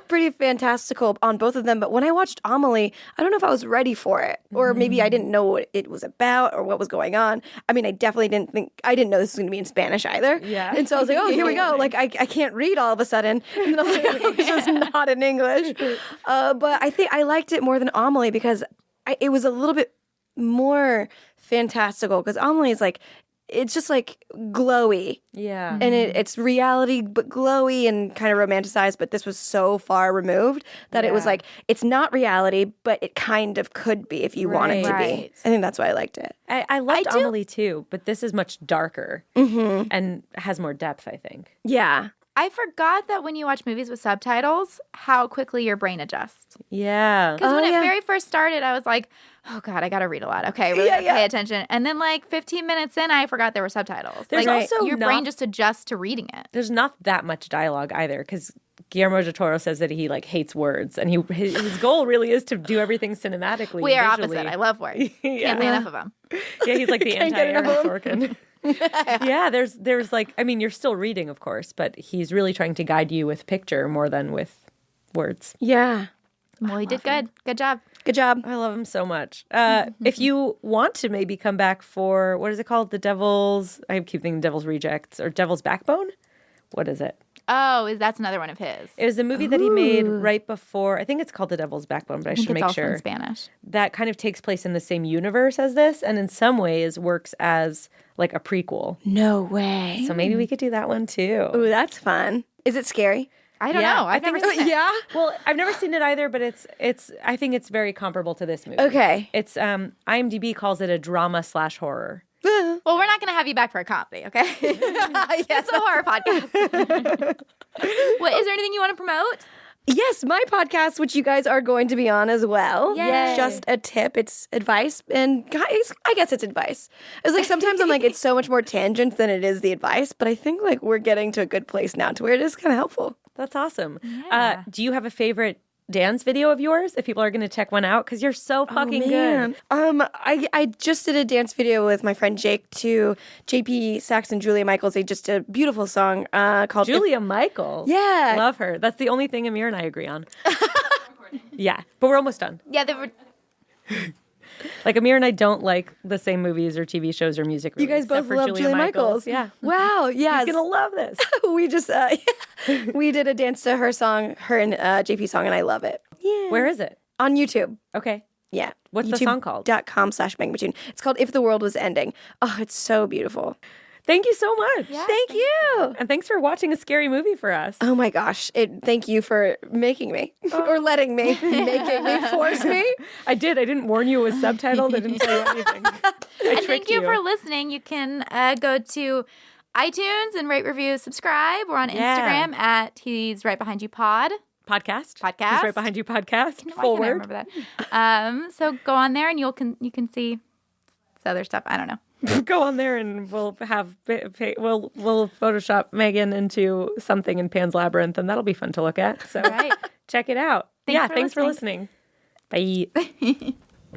pretty fantastical on both of them. But when I watched Amelie, I don't know if I was ready for it, or maybe I didn't know what it was about or what was going on. I mean, I definitely didn't know this was going to be in Spanish either. Yeah. And so I was like, oh, here we go. Like I can't read all of a sudden. And then I was like, it's just not in English. But I think I liked it more than Amelie because it was a little bit more fantastical because Amelie is like, it's just like glowy. Yeah. And it's reality, but glowy and kind of romanticized. But this was so far removed that it was like, it's not reality, but it kind of could be if you want it to be. Right. I think that's why I liked it. I loved Amelie too, but this is much darker and has more depth, I think. Yeah. I forgot that when you watch movies with subtitles, how quickly your brain adjusts. Yeah. Because when it very first started, I was like, oh God, I got to read a lot. Okay, really pay attention. And then like 15 minutes in, I forgot there were subtitles. There's like also your brain just adjusts to reading it. There's not that much dialogue either, because Guillermo del Toro says that he like hates words, and his goal really is to do everything cinematically. We are visually. opposite. I love words. Can't say enough of them. Yeah, he's like the Can't get anti-Aaron enough of Sorkin. Yeah, there's like, I mean, you're still reading, of course, but he's really trying to guide you with picture more than with words. Yeah. Well, he did good. Good job. Good job. I love him so much. If you want to maybe come back for, what is it called? I keep thinking Devil's Rejects or Devil's Backbone? What is it? Oh, that's another one of his. It was a movie that he made right before, I think it's called The Devil's Backbone, but I should it's make also sure. in Spanish. That kind of takes place in the same universe as this, and in some ways works as like a prequel. No way. So maybe we could do that one too. Ooh, that's fun. Is it scary? I don't Yeah, know. I I've think never seen it. Yeah. Well, I've never seen it either, but I think it's very comparable to this movie. Okay. It's IMDb calls it a drama/horror. Well, we're not going to have you back for a comedy, okay? It's a horror podcast. What, is there anything you want to promote? Yes, my podcast, which you guys are going to be on as well. Yay. Just a tip. It's advice. And guys, I guess it's advice. It's like sometimes I'm like, it's so much more tangent than it is the advice. But I think like we're getting to a good place now to where it is kind of helpful. That's awesome. Yeah. Do you have a favorite dance video of yours if people are going to check one out? Because you're so fucking good. I just did a dance video with my friend Jake to JP Sachs and Julia Michaels. They just did a beautiful song called Julia Michaels. Yeah. Love her. That's the only thing Amir and I agree on. Yeah, but we're almost done. Yeah, they were. Like Amir and I don't like the same movies or TV shows or music. You guys both love Julia Michaels. Yeah. Wow. Yeah. He's gonna love this. We just we did a dance to her song, her and JP song, and I love it. Yeah. Where is it? On YouTube. Okay. Yeah. What's the song called? YouTube.com/Batoon. It's called If the World Was Ending. Oh, it's so beautiful. Thank you so much. Yeah. Thank you. And thanks for watching a scary movie for us. Oh my gosh. Thank you for making me or letting me, making me, force me. I did. I didn't warn you it was subtitled. I didn't tell you anything. And thank you for listening. You can go to iTunes and rate, review, subscribe. We're on Instagram at He's Right Behind You Pod. Podcast. Podcast. He's Right Behind You podcast. Why Full can't I word. remember that? So go on there and you can see other stuff. I don't know. Go on there and we'll have we'll Photoshop Megan into something in Pan's Labyrinth, and that'll be fun to look at. So Right. check it out. Thanks Thanks for listening. Bye.